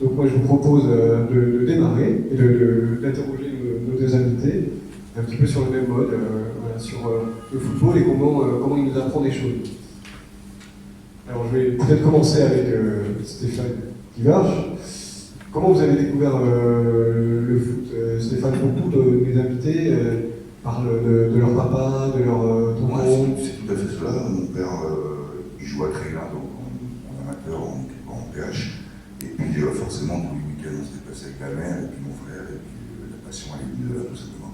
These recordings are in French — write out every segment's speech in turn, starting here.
Donc moi je vous propose de démarrer et d'interroger nos deux invités un petit peu sur le même mode, voilà, sur le football et comment il nous apprend des choses. Alors je vais peut-être commencer avec Stéphane Guivarch. Comment vous avez découvert le foot, Stéphane? Beaucoup de mes invités parlent de leur papa, de leur tonton. Ouais, c'est tout à fait cela. Mon père, il joue à Créglin, donc en amateur, en PH. Et puis forcément, tous les week-ends, on se déplaçait avec la mère, et puis mon frère, et puis la passion, elle est venue de là, tout simplement.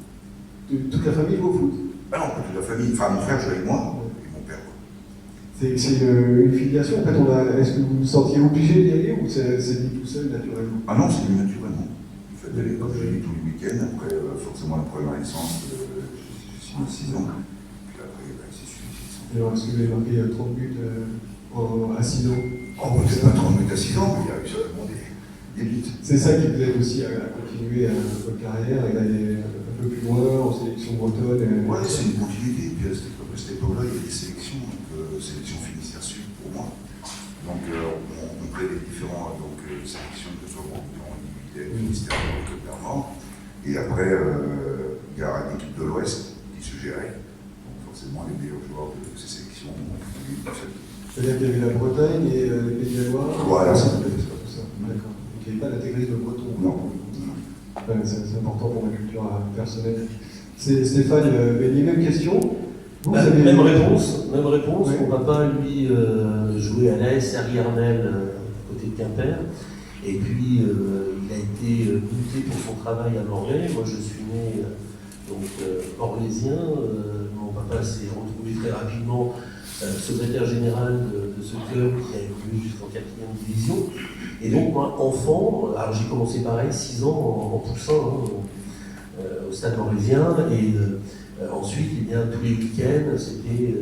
Toute la famille joue au foot? Ah non, pas toute la famille. Enfin, mon frère jouait avec moi, et mon père. C'est une filiation. En fait, est-ce que vous vous sentiez obligé d'y aller ou c'est dit tout seul naturellement? Ah non, c'est venu naturellement. En fait, à l'époque, j'y allais tous les week-ends. Après, forcément, la première licence, j'ai signé 6 ans. Puis après, c'est suivi 6 ans. Alors, est-ce que vous avez marqué 30 buts à 6 ans? Oh, peut-être pas 30 buts à 6 ans, mais il y a eu certainement des buts. C'est ça qui vous aide aussi à continuer votre carrière et d'aller un peu plus loin en sélection bretonne. Ouais, c'est une continuité. Puis à cette époque-là, il y avait des sélections, donc sélection Finistère Sud pour moi. Donc on crée des différentes sélections, que ce soit Breton, Finistère Nord, Clermont. Et après, il y a l'équipe de l'Ouest qui se gérait. Donc forcément, les meilleurs joueurs de ces sélections ont eu tout ça. C'est-à-dire qu'il y avait la Bretagne et les Pays de la Loire. Voilà, c'est tout ça. D'accord. Donc il n'y avait pas l'intégrisme breton. Non. Ouais, c'est important pour ma culture personnelle. Stéphane Beignet, même question. Même réponse. Ouais. Mon papa, lui, jouait à l'AS Arriernel, à côté de Quimper. Et puis, il a été muté pour son travail à Morlaix. Moi, je suis né orlésien. Mon papa s'est retrouvé très rapidement secrétaire général de ce club qui a évolué jusqu'en 4e division. Et donc, moi, enfant, alors j'ai commencé pareil, 6 ans en poussin, au stade morlaisien. Et ensuite, eh bien, tous les week-ends, c'était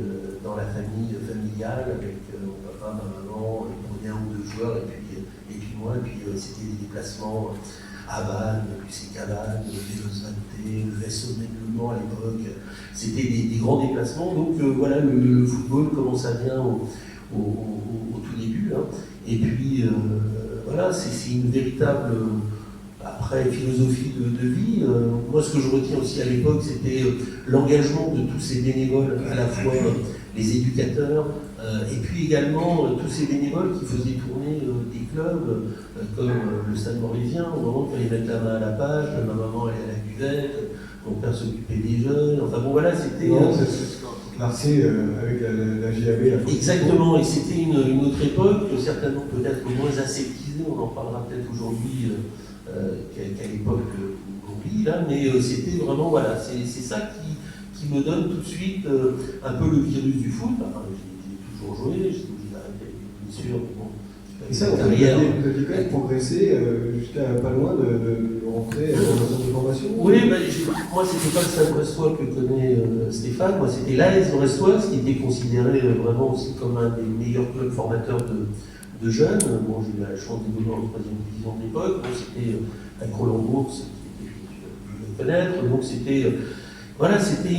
dans la famille familiale, avec mon papa, ma maman, il prenait un ou deux joueurs, et puis moi, et puis c'était des déplacements à Vannes, puis c'est Cabannes, Vélos-Vanté, le Vaisseau-Mènement à l'époque. C'était des grands déplacements. Donc voilà, le football, comment ça vient au tout début. Hein. Et puis voilà, c'est une véritable après philosophie de vie. Moi, ce que je retiens aussi à l'époque, c'était l'engagement de tous ces bénévoles, à la fois les éducateurs, et puis également tous ces bénévoles qui faisaient tourner des clubs comme le Stade Morlaisien, au moment où il fallait mettre la main à la page, ma maman allait à la cuvette, mon père s'occupait des jeunes, enfin bon voilà, c'était... Non, c'est Larcé avec la JAB. Exactement, et c'était une autre époque, certainement peut-être moins aseptisée, on en parlera peut-être aujourd'hui qu'à l'époque qu'on vit là, mais c'était vraiment, voilà, c'est ça qui me donne tout de suite un peu le virus du foot. Enfin, j'ai toujours joué, j'ai obligé d'arrêter bien sûr, mais bon. Et ça, vous aviez quand même progressé jusqu'à pas loin de rentrer dans un centre de formation. Oui, moi c'était pas le Stade Brestois que connaît Stéphane, moi c'était l'AS Brestois, qui était considéré vraiment aussi comme un des meilleurs clubs formateurs de jeunes. Bon, j'ai eu la chance d'évoluer en 3e division de l'époque. Bon, c'était à Grolembourg, qui était connaître. Donc c'était voilà, c'était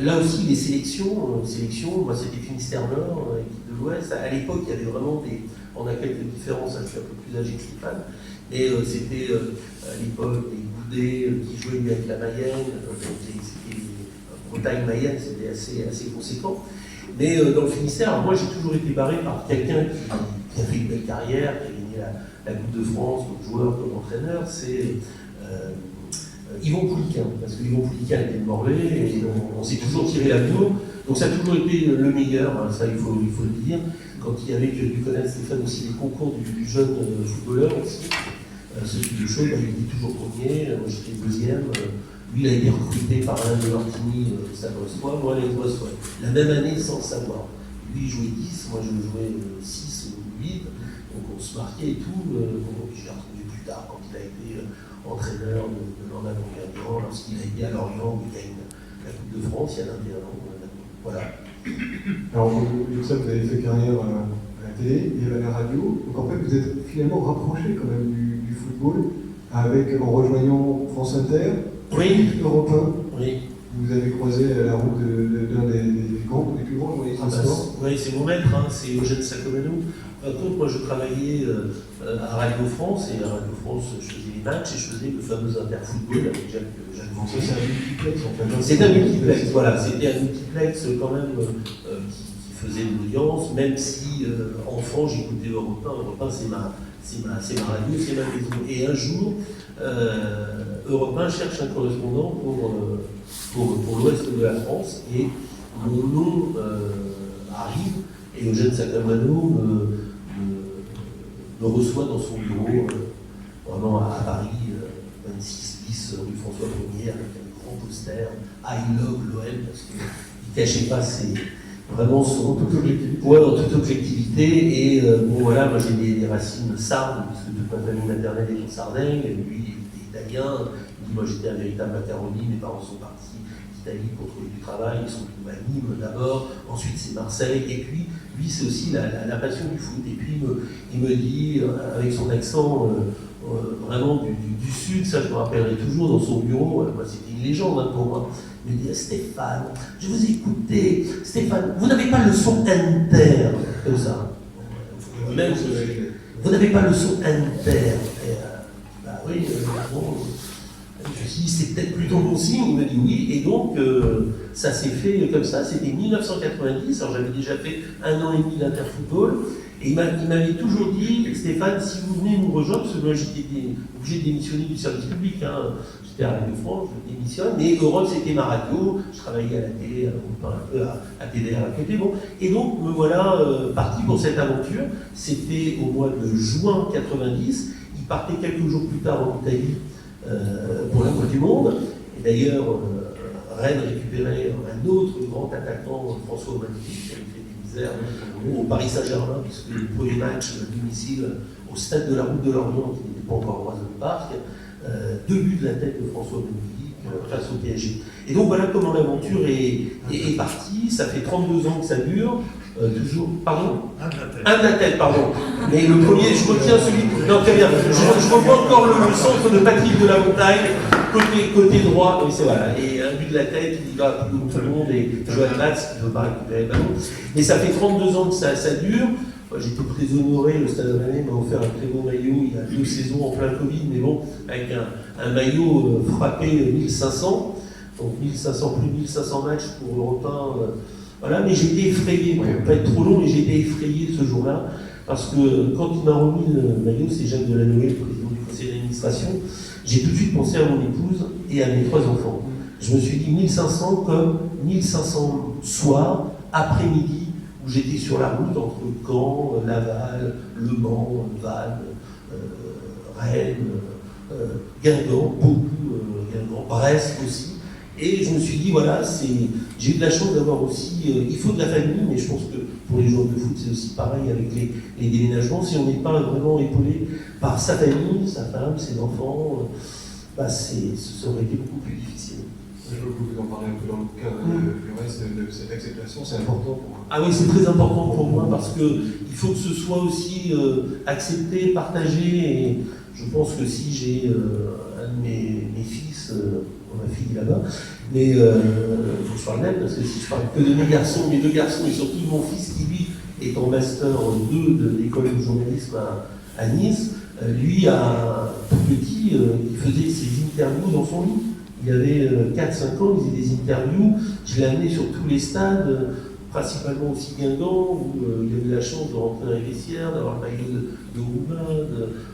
là aussi les sélections. Moi c'était Finistère Nord, équipe de l'Ouest. À l'époque, il y avait vraiment on a quelques différences. Je suis un peu plus âgé que Stéphane, mais c'était à l'époque des Goudets qui jouaient lui avec la Mayenne. C'était Bretagne-Mayenne, c'était assez conséquent. Mais dans le Finistère, moi j'ai toujours été barré par quelqu'un qui a fait une belle carrière, qui a gagné la Coupe de France comme joueur, comme entraîneur, c'est Yvon Pouliquin. Parce que Yvon Pouliquin était de Morlaix et on s'est toujours tiré la bourre. Donc ça a toujours été le meilleur, hein, ça il faut le dire. Quand il y avait, tu as dû connaître Stéphane aussi, les concours du jeune footballeur aussi, ce type de choses, il était toujours premier, moi j'étais deuxième. Lui, il a été recruté par Alain de Martini, Stade Brestois, moi, les Brestois. La même année, sans le savoir. Lui, il jouait 10, moi, je jouais 6 ou 8. Donc, on se marquait et tout. Donc, je l'ai retrouvé plus tard, quand il a été entraîneur de l'Ornano-Guingamp, lorsqu'il a été à Lorient, où il gagne la Coupe de France, il y a 21 ans. Voilà. Alors, vous savez, vous avez fait carrière à la télé et à la radio. Donc, en fait, vous êtes finalement rapproché quand même du football, en rejoignant France Inter. Oui. Europe 1. Oui. vous avez croisé la route d'un des plus grands journalistes de sport. Oui, c'est mon maître, hein, c'est Eugène Saccomanno. Par contre, moi je travaillais à Radio France, et à Radio France je faisais les matchs et je faisais le fameux interfootball avec Jacques Donc ça, Montier. c'est un multiplex en fait. C'est un multiplex, voilà, c'était un multiplex quand même qui faisait de l'audience, même si enfant j'écoutais Europe 1. Europe 1 c'est ma radio, c'est ma maison. Et un jour, Europe 1 cherche un correspondant pour l'ouest de la France, et mon nom arrive, et Eugène Saccomanno me reçoit dans son bureau, vraiment à Paris, 26 bis rue François 1er, avec un grand poster, I love l'OM, parce qu'il ne cachait pas vraiment son toute objectivité. Ouais, en toute objectivité. Et bon voilà, moi j'ai des racines sardes, puisque toute ma famille maternelle est en Sardaigne, et lui il était italien. Il dit, moi j'étais un véritable macaroni, mes parents sont partis d'Italie pour trouver du travail, ils sont venus à Nîmes d'abord, ensuite c'est Marseille, et puis lui c'est aussi la passion du foot. Et puis il me dit, avec son accent vraiment du sud, ça je me rappellerai toujours, dans son bureau, moi c'était une légende hein, pour moi. Il me dit, Stéphane, je vous ai écouté, Stéphane, vous n'avez pas le son inter, comme ça. Même, vous n'avez pas le son inter. Et, bah oui, bon, je me suis dit, c'est peut-être plutôt bon signe. Il m'a dit oui, et donc ça s'est fait comme ça. C'était 1990, alors j'avais déjà fait 1 an et demi d'interfootball. Et il m'avait toujours dit, Stéphane, si vous venez nous rejoindre, parce que moi j'étais obligé de démissionner du service public, hein. J'étais à Radio France, je démissionne, mais Europe c'était ma radio, je travaillais à la télé, un peu à TDR à côté, bon. Et donc me voilà parti pour cette aventure. C'était au mois de juin 90, il partait quelques jours plus tard en Italie pour la Coupe du Monde. Et d'ailleurs, Rennes récupérait un autre grand attaquant, François Magnifique, qui avait fait des misères au Paris Saint-Germain, puisque le premier match à domicile au stade de la Route de Lorient, qui n'était pas encore au Roison Park, 2 buts de la tête de François Magnifique face au PSG. Et donc voilà comment l'aventure est partie. Ça fait 32 ans que ça dure. Toujours, pardon, un de la tête, pardon. Mais le premier, je retiens celui. Non, très bien. Je reprends encore le centre de Patrick de la Montagne, côté droit. Oui, c'est voilà. Et un but de la tête, il va plus haut que tout le monde. Et Joël Matz, qui ne veut pas récupérer le ballon. Mais ça fait 32 ans que ça dure. J'étais très honoré. Le Stade Rennais m'a offert un très beau maillot il y a 2 saisons en plein Covid, mais bon, avec un maillot frappé 1500. Donc 1500, plus de 1500 matchs pour Europe 1. Voilà, mais j'ai été effrayé, pour ne pas être trop long, mais j'ai été effrayé ce jour-là, parce que quand il m'a remis le maillot, c'est Jacques Delanoë, le président du conseil d'administration, j'ai tout de suite pensé à mon épouse et à mes 3 enfants. Je me suis dit 1500 comme 1500 soirs, après-midi, où j'étais sur la route entre Caen, Laval, Le Mans, Vannes, Rennes, Guingamp, Guingamp, Brest aussi. Et je me suis dit, voilà, j'ai eu de la chance d'avoir aussi, il faut de la famille, mais je pense que pour les joueurs de foot, c'est aussi pareil avec les déménagements. Si on n'est pas vraiment épaulé par sa famille, sa femme, ses enfants, bah ça aurait été beaucoup plus difficile. Je veux que vous en parlez un peu dans le cadre du reste de cette acceptation, c'est important pour moi. Ah oui, c'est très important pour moi parce qu'il faut que ce soit aussi accepté, partagé. Et je pense que si j'ai un de mes fils, ma fille là-bas, mais il faut que je parle même, parce que si je parle que de mes deux garçons, et surtout de mon fils qui lui est en master 2 de l'école de journalisme à Nice, lui, tout petit, il faisait ses interviews dans son lit. Il avait 4-5 ans, il faisait des interviews, je l'ai amené sur tous les stades, principalement aussi Guingamp, où il a eu la chance de rentrer dans les vestiaires, d'avoir le maillot de Roumain.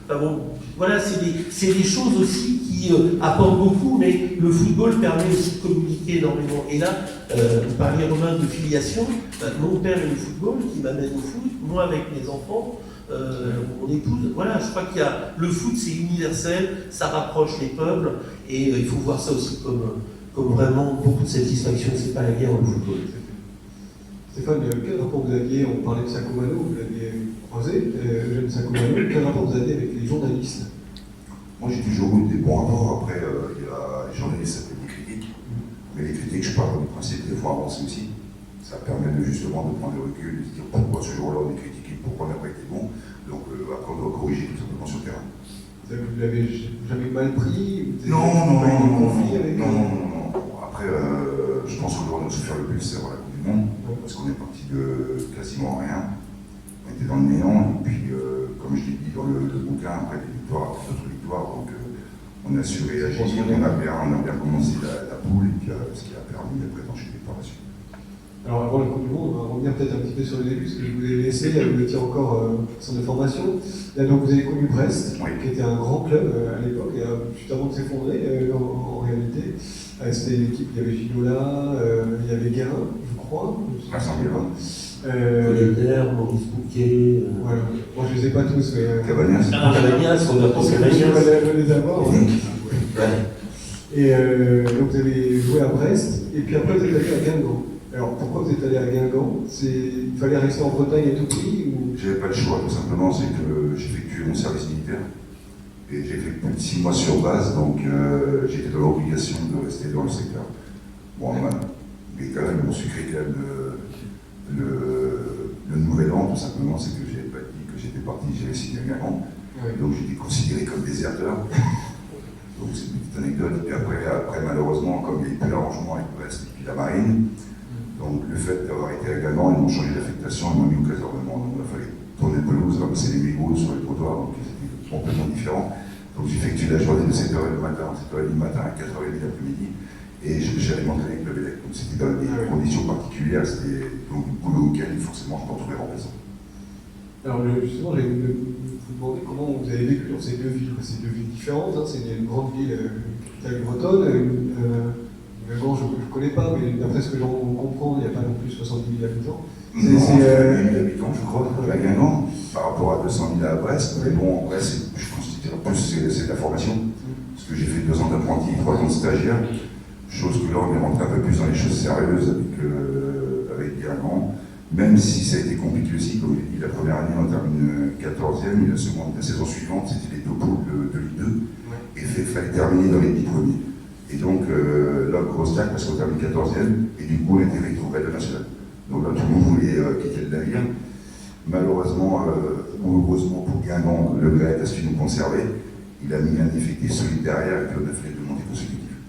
Enfin bon, voilà, c'est des choses aussi qui apportent beaucoup, mais le football permet aussi de communiquer énormément. Et là, vous parliez, Romain, de filiation. Mon père est le football qui m'amène au foot, moi avec mes enfants. Mon épouse, voilà, je crois qu'il y a le foot, c'est universel, ça rapproche les peuples, et il faut voir ça aussi comme vraiment beaucoup de satisfaction. C'est pas la guerre, le football. Stéphane, quel rapport vous aviez, on parlait de Saccomanno, vous l'aviez croisé, Eugène Saccomanno, quel rapport vous aviez avec les journalistes? Moi j'ai toujours eu des bons rapports. Après, il y a les journalistes, ça fait des critiques, mais les critiques, je parle du principe qu'il faut avancer aussi. Ça permet justement de prendre le recul, de se dire pourquoi ce jour-là on est critiqué, pourquoi on n'a pas été bon. Donc après on doit corriger tout simplement sur le terrain. Vous l'avez jamais mal pris? Non. Après, pense qu'aujourd'hui, on a souffert le plus, c'est avoir la Coupe du Monde, parce qu'on est parti de quasiment rien. On était dans le néant, et puis, comme je l'ai dit dans le bouquin, après des victoires, après d'autres victoires, donc on a su réagir, on a bien commencé la poule, et puis ce qui a permis après d'enchaîner par la suite. Alors avant la Coupe du Monde, on va revenir peut-être un petit peu sur le début, parce que je vous ai laissé, vous étiez encore centre de formation. Là donc vous avez connu Brest, Oui. qui était un grand club à l'époque, et juste avant de s'effondrer en réalité. C'était l'équipe, il y avait Ginola, il y avait Guérin, je crois. Vincent Guérin. Collier, Maurice Bouquet. Voilà. Moi je les ai pas tous, mais. Cabanas. Cavagnas, on a pensé Je vais les avoir. Ouais. Et donc vous avez joué à Brest, et puis après vous êtes allé à Guingamp. Alors pourquoi vous êtes allé à Guingamp? Il fallait rester en Bretagne à tout prix ou... J'avais pas le choix, tout simplement, c'est que j'ai effectué mon service militaire et j'ai fait plus de 6 mois sur base, donc j'étais dans l'obligation de rester dans le secteur. Bon, mais quand même, mon sucré quand même le nouvel an, tout simplement, c'est que j'avais pas dit que j'étais parti, j'avais signé à Guingamp, donc j'étais considéré comme déserteur. Donc c'est une petite anecdote. Et après malheureusement, comme il y a eu plus d'arrangement avec Brest et puis la marine, donc le fait d'avoir été à Guingamp, ils m'ont changé d'affectation, ils m'ont mis au casernement. Donc il a fallu tourner pelouse, ramasser les mégots sur les trottoirs, donc c'était complètement différent. Donc j'effectue la journée de 7h du matin, 7h30 du matin à 4h30 l'après-midi, et j'allais m'entraîner avec le Bélec. Donc c'était dans des conditions particulières, c'était donc du boulot auquel forcément je m'en trouvais remplaçant. Alors justement, je vais vous demander comment vous avez vécu dans ces deux villes. C'est deux villes différentes, hein. C'est une grande ville, capitale bretonne. Guingamp, je ne connais pas, mais d'après ce que j'en comprends, il n'y a pas non plus 70 000 habitants. Non, il y a 1000 habitants, je crois, à Guingamp, par rapport à 200 000 à Brest. Mais bon, en Brest, je considère plus c'est de la formation, parce que j'ai fait 2 ans d'apprenti, 3 ans de stagiaire, chose que là, on est rentré un peu plus dans les choses sérieuses avec Guingamp, même si ça a été compliqué aussi, comme j'ai dit, la première année, on termine 14e, et la saison suivante, c'était les 2 poules de Ligue 2, et il fallait terminer dans les 10 premiers. Et donc, là, grosse claque parce qu'on termine 14e, et du coup, on était rétrograde de national. Donc là, tout le monde voulait quitter le navire. Malheureusement, ou heureusement pour Guingamp, le grec a su nous conserver. Il a mis un effectif solide derrière, et puis on a fait les 2 montées consécutives.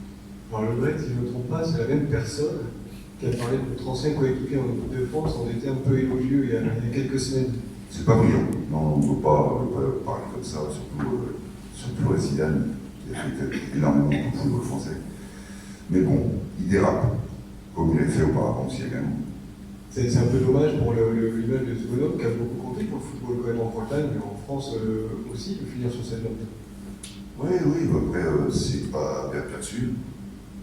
Alors le grec, si je ne me trompe pas, c'est la même personne qui a parlé de votre ancien coéquipier en équipe de France. On était un peu élogieux il y a quelques semaines. C'est pas brillant. Non, on ne peut pas parler comme ça, surtout à Zidane, qui a fait énormément de football français. Mais bon, il dérape, comme il l'a fait auparavant aussi à Guingamp. C'est un peu dommage pour l'image de ce bonhomme qui a beaucoup compté pour le football quand même en Bretagne, mais en France aussi, de finir sur cette note. Oui, après, c'est pas bien perçu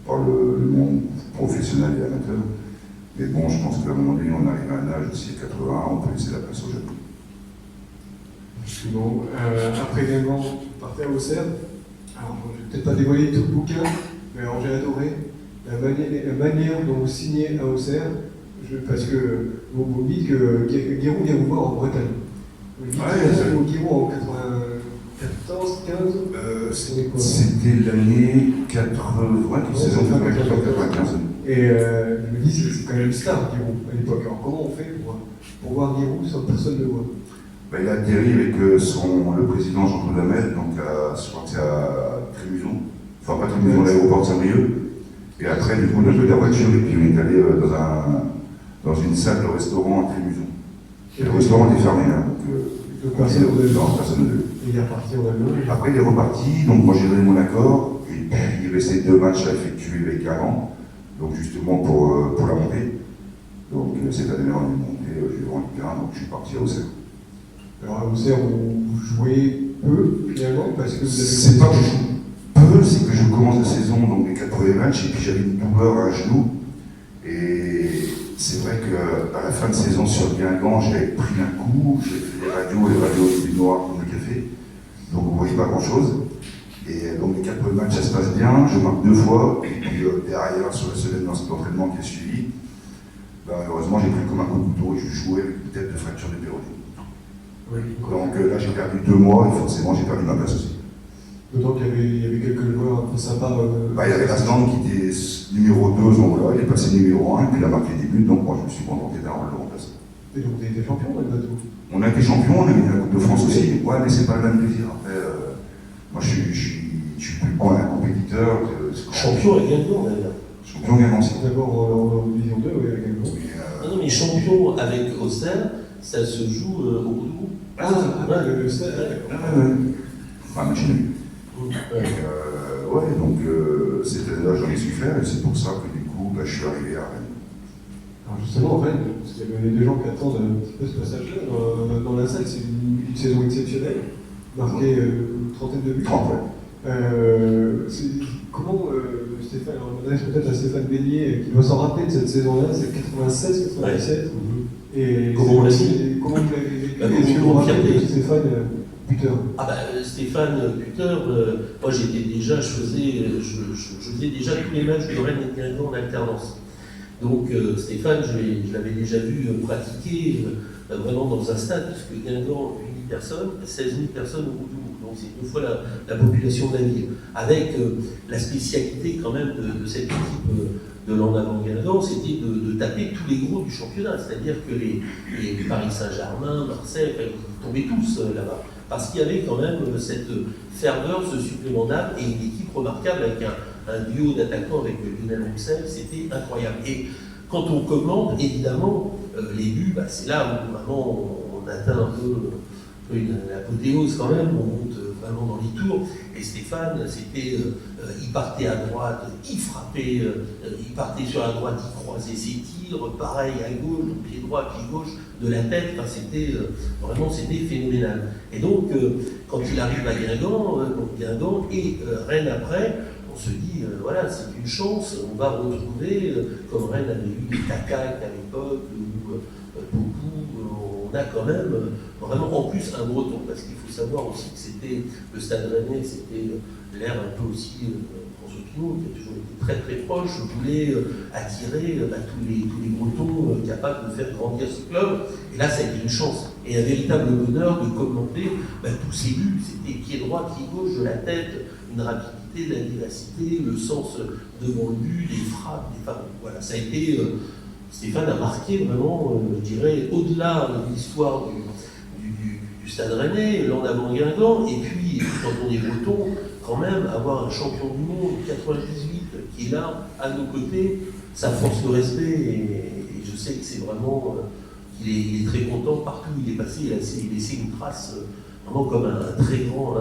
par le monde professionnel et amateur. Mais bon, je pense qu'à un moment donné, on arrive à un âge aussi, à 80, on peut laisser la place aux jeunes. Bon, après Guingamp, vous partez à Auxerre. Alors, je ne vais peut-être pas dévoiler tout le bouquin, mais alors j'ai adoré la manière dont vous signez à Auxerre, parce que vous dites que Giroud vient vous voir en Bretagne. Vous dites que Giroud en 94, 15, c'était l'année 80, saison 95. Et je me dis, c'est quand même une star, Giroud, à l'époque. Alors comment on fait pour voir Giroud sans que personne ne le voit? Il a atterri avec le président Jean-Claude Hamel, donc je crois que c'est à Trémuson, enfin pas Trémuson, l'aéroport de Saint-Brieuc. Et après, du coup, on a pris la voiture et puis on est allé dans une salle de restaurant à Trémuson. Et le restaurant était fermé, hein, donc personne ne devait. Il est reparti en Allemagne. Après, il est reparti, donc moi j'ai donné mon accord, et puis il restait 2 matchs à effectuer avec Guingamp, donc justement pour la montée. Donc cette année-là, on est monté, j'ai vendu Ligue 1, donc je suis parti à Auxerre. Alors à Auxerre, vous jouez peu finalement parce que vous avez. C'est pas que je joue peu, c'est que je commence la saison, donc les 4 premiers matchs, et puis j'avais une douleur à un genou. Et c'est vrai qu'à la fin de saison sur Guingamp, j'avais pris un coup, j'ai fait les radios du noir comme le café, donc vous ne voyez pas grand-chose. Et donc les 4 premiers matchs, ça se passe bien, je marque 2 fois, et puis derrière, sur la semaine dans cet entraînement qui a suivi, heureusement j'ai pris comme un coup de couteau et je jouais avec une tête de fracture de péroné. Oui. Donc là j'ai perdu 2 mois et forcément j'ai perdu ma place aussi. D'autant qu'il y avait quelques joueurs un peu sympas. Il y avait Aslan qui était numéro 2, donc là il est passé numéro 1 et puis il a marqué des buts, donc moi je me suis contenté d'un rôle de remplaçant. Et donc vous avez été champion dans le bateau? On a été champion, on a gagné la Coupe de France aussi, ouais, mais c'est pas le même plaisir. Après, moi je suis plus bon un compétiteur. Champion à Guingamp d'ailleurs. Champion Guingamp aussi. D'abord en Division 2, oui, à Guingamp. Non, mais champion avec Auxerre, ça se joue au bout du bout. Le stade. Enfin, match nul. Ouais, donc cette année-là, j'en ai su faire, et c'est pour ça que du coup, je suis arrivé à Rennes. Alors justement, en fait, parce qu'il y a des gens qui attendent un petit peu ce passage-là dans la salle, c'est une saison exceptionnelle, marquée une trentaine de buts. 30, ouais. Comment Stéphane, alors on adresse peut-être à Stéphane Beignet, qui doit s'en rappeler de cette saison-là, c'est 96-97. Et comment on l'a dit comment vous l'avez vécu? Bah, Est-ce que vous vous rappelez de Stéphane Puter? Stéphane Puter, moi je faisais déjà tous les matchs de Rennes et de Guingamp en alternance. Donc Stéphane, je l'avais déjà vu pratiquer vraiment dans un stade, puisque Guingamp, 8 000 personnes, 16 000 personnes au bout du bout. Donc c'est 2 fois la population de la ville. Avec la spécialité quand même de cette équipe de l'an avant Guingamp, c'était de taper tous les gros du championnat. C'est-à-dire que les Paris Saint-Germain, Marseille, ils tombaient tous là-bas. Parce qu'il y avait quand même cette ferveur, ce supplément d'âme, et une équipe remarquable avec un duo d'attaquants avec Lionel Roussel, c'était incroyable. Et quand on commande, évidemment, les buts, c'est là où vraiment on atteint un peu l'apothéose quand même, on monte vraiment dans les tours. Et Stéphane, c'était, il partait à droite, il frappait, il partait sur la droite, il croisait ses tirs, pareil à gauche, donc pied droit, pied gauche, de la tête, c'était vraiment c'était phénoménal. Et donc, quand il arrive à Guingamp et Rennes après, on se dit, voilà, c'est une chance, on va retrouver, comme Rennes avait eu des Takac à l'époque, ou beaucoup, on a quand même vraiment en plus un breton, parce qu'il faut savoir aussi que c'était le Stade Rennais, c'était l'air un peu aussi François Pinault, qui a toujours été très très proche, voulait attirer tous les bretons capables de faire grandir ce club, et là ça a été une chance, et un véritable bonheur de commenter tous ces buts, c'était pied droit, pied gauche, de la tête, une rapidité, de la vivacité, le sens devant le but, les frappes, voilà, ça a été... Stéphane a marqué vraiment, je dirais, au-delà de l'histoire du Stade Rennais, l'an avant Guingamp, et puis, quand on est breton, quand même, avoir un champion du monde, 98, qui est là, à nos côtés, ça force le respect, et je sais que c'est vraiment, il est très content partout où il est passé, il a laissé une trace vraiment comme un très grand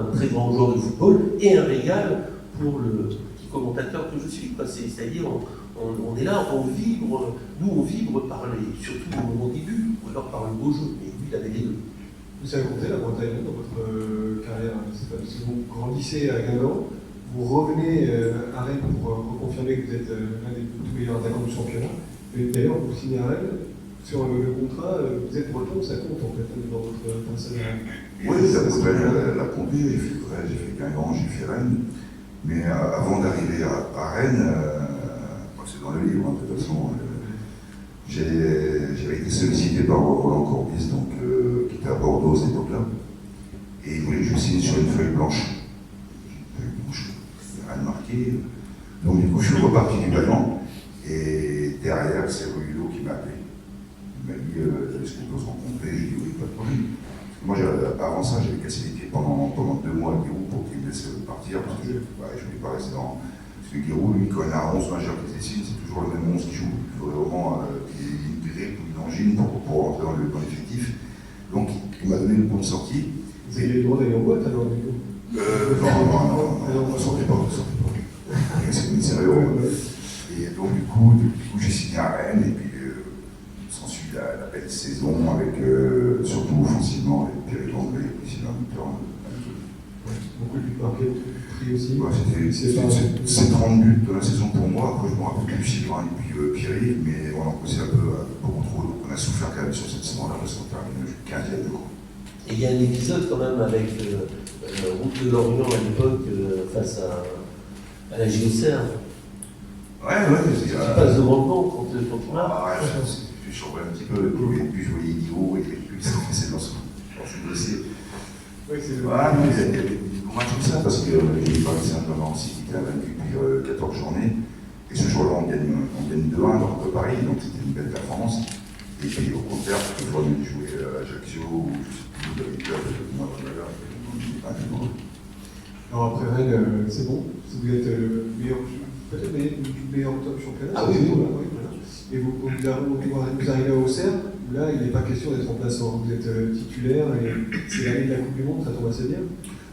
joueur de football, et un régal pour le petit commentateur que je suis, c'est-à-dire, on est là, on vibre, nous on vibre par surtout au moment des buts, ou alors par le beau jeu, mais lui il avait les deux. Vous avez compté la Bretagne dans votre carrière, si vous grandissez à Guingamp, vous revenez à Rennes pour reconfirmer que vous êtes l'un des tout meilleurs attaquants du championnat, et d'ailleurs vous signez à Rennes, sur le contrat, vous êtes breton, ça compte en fait dans votre passage à Rennes. Oui, ça pourrait la compter, j'ai fait Guingamp, j'ai fait Rennes, mais avant d'arriver à Rennes, c'est dans le livre, de toute façon. J'avais été sollicité par Roland Corbis, donc, qui était à Bordeaux à cette époque-là, et il voulait que je signe sur une feuille blanche. Une feuille blanche, rien de marqué. Donc, du coup, je suis reparti du ballon, et derrière, c'est Rulo qui m'a appelé. Il m'a dit est-ce qu'on peut se rencontrer? J'ai dit oui, pas de problème. Moi, avant ça, j'avais cassé les pieds pendant 2 mois à Guérou pour qu'il me laisse partir, parce que je ne voulais pas rester dans. Parce que Guérou, lui, quand il a un 11 majeur qui se dessine, c'est toujours le même 11 qui joue. Il faudrait vraiment qu'il ait une grippe ou une angine pour rentrer dans l'effectif. Donc, il m'a donné une bonne sortie. Vous avez le droit d'aller en boîte alors, du coup? Non, sortez pas. C'est sérieux. Et donc, du coup, j'ai signé à Rennes, et puis s'ensuit la belle saison, avec surtout offensivement, avec Pierre Anglais, ici dans le temps. Beaucoup de buts marqués, beaucoup de prix aussi. Ouais, c'est 30 buts de la saison pour moi. Après, je me rappelle plus Sylvain et puis Pierre, mais on a poussé un peu beaucoup trop. Donc, on a souffert quand même sur cette saison-là, parce qu'on termine 15e de gros. Et il y a un épisode quand même avec Route de Lorient à l'époque, face à la JOCR. Ouais, Tu passes devant le banc quand tu marques. Je survolais un petit peu, et puis je voyais Idiot, et puis il s'est fait dans son dossier. Oui, c'est mais il y avait des bons matchs comme ça, parce que j'ai Paris Saint-Germain aussi qui était vaincu depuis 14 journées. Et ce jour-là, on gagne 2-1 dans Paris, donc c'était une belle performance. Et puis au contraire, je vois même jouer à Ajaccio, ou je sais plus, dans les clubs, moi, alors après Rennes, c'est bon. Vous êtes le meilleur peut-être meilleur top championnat. Ah oui, oui. Voilà. Et vous arrivez à Auxerre, où là, il n'est pas question d'être remplaçant. Vous êtes titulaire et c'est l'année de la Coupe du Monde, ça tombe assez bien.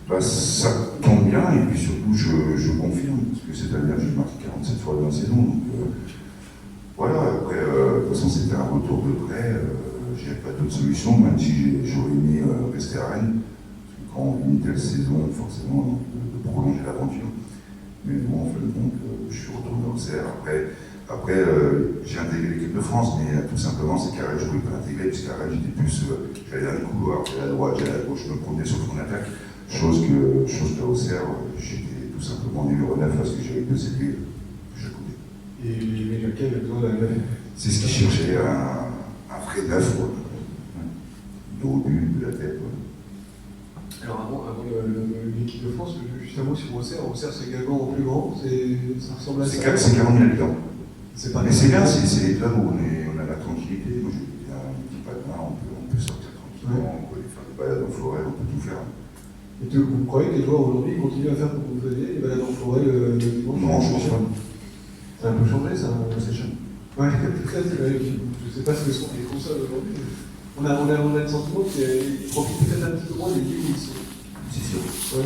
Bah, ça tombe bien, et puis surtout, je confirme, parce que cette année, j'ai marqué 47 fois dans la saison. Donc, voilà, après, de toute façon, c'était un retour de prêt. Je n'avais pas d'autre solution, même si j'aurais aimé rester à Rennes. Parce que quand on vit une telle saison, forcément, de prolonger l'aventure. Mais bon, en fin de compte, je suis retourné à Auxerre. Après, j'ai intégré l'équipe de France, mais tout simplement, c'est qu'à Rennes, je ne pouvais pas l'intégrer, puisqu'à Rennes, j'étais plus. J'allais dans le couloir, j'allais à droite, j'allais à gauche, je me promenais sur le front d'attaque. Chose qu'à Auxerre, j'étais tout simplement numéro 9 parce que j'avais 2 CD que je connais. Et lequel a besoin d'un 9? C'est ce qu'ils cherchaient, un vrai 9, quoi. Dos, but, de la tête. Quoi. Alors avant l'équipe de France, juste un mot sur Auxerre. Auxerre, c'est Guingamp en plus grand, ça ressemble à ça. C'est 40 000 habitants. Mais c'est bien, c'est les clubs où on a la tranquillité. Moi, j'ai un petit pas de main, on peut sortir tranquillement, on peut aller faire des balades en forêt, on peut tout faire. Et vous croyez que les joueurs aujourd'hui continuent à faire comme vous faisiez, les balades en forêt le dimanche? Non, je pense pas. Ça a un peu changé, ça. C'est cher. Ouais, peut-être, je ne sais pas ce que sont les consoles aujourd'hui. On a le sentiment qu'ils profitent peut-être un petit peu moins des lieux où ils sont. C'est sûr. Ouais.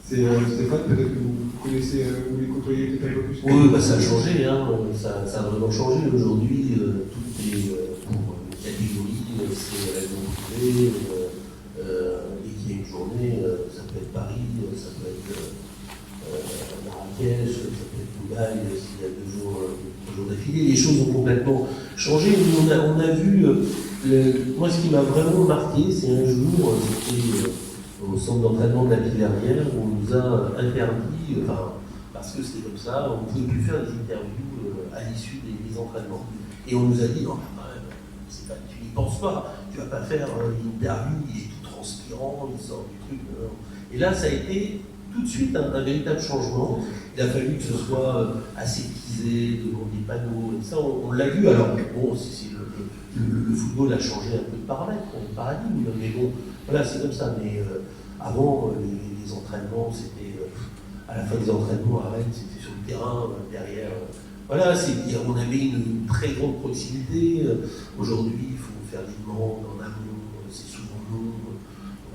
C'est Stéphane, peut-être que vous connaissez, vous les côtoyez peut-être un peu plus. Oui, bah, ça a changé, hein. Ça a vraiment changé. Aujourd'hui, tout est pour une catégorie, c'est la maison privée, et qu'il y a une journée, ça peut être Paris, ça peut être Marrakech, ça peut être Dubaï, s'il y a 2 jours d'affilée. Les choses ont complètement changé. On a vu, moi ce qui m'a vraiment marqué, c'est un jour, c'était au centre d'entraînement de la Pillardière, où on nous a interdit, parce que c'était comme ça, on ne pouvait plus faire des interviews à l'issue des entraînements. Et on nous a dit, non, tu n'y penses pas, tu ne vas pas faire une interview, il est tout transpirant, il sort du truc. Et là, ça a été tout de suite un véritable changement. Il a fallu que ce soit aseptisé, devant des panneaux, et ça, on l'a vu. Alors, bon, le football a changé un peu de paradigme, mais bon, voilà, c'est comme ça. Mais avant, les entraînements, c'était à la fin des entraînements à Rennes, c'était sur le terrain, derrière. Voilà, on avait une très grande proximité. Aujourd'hui, il faut faire des demandes en amont, c'est souvent non.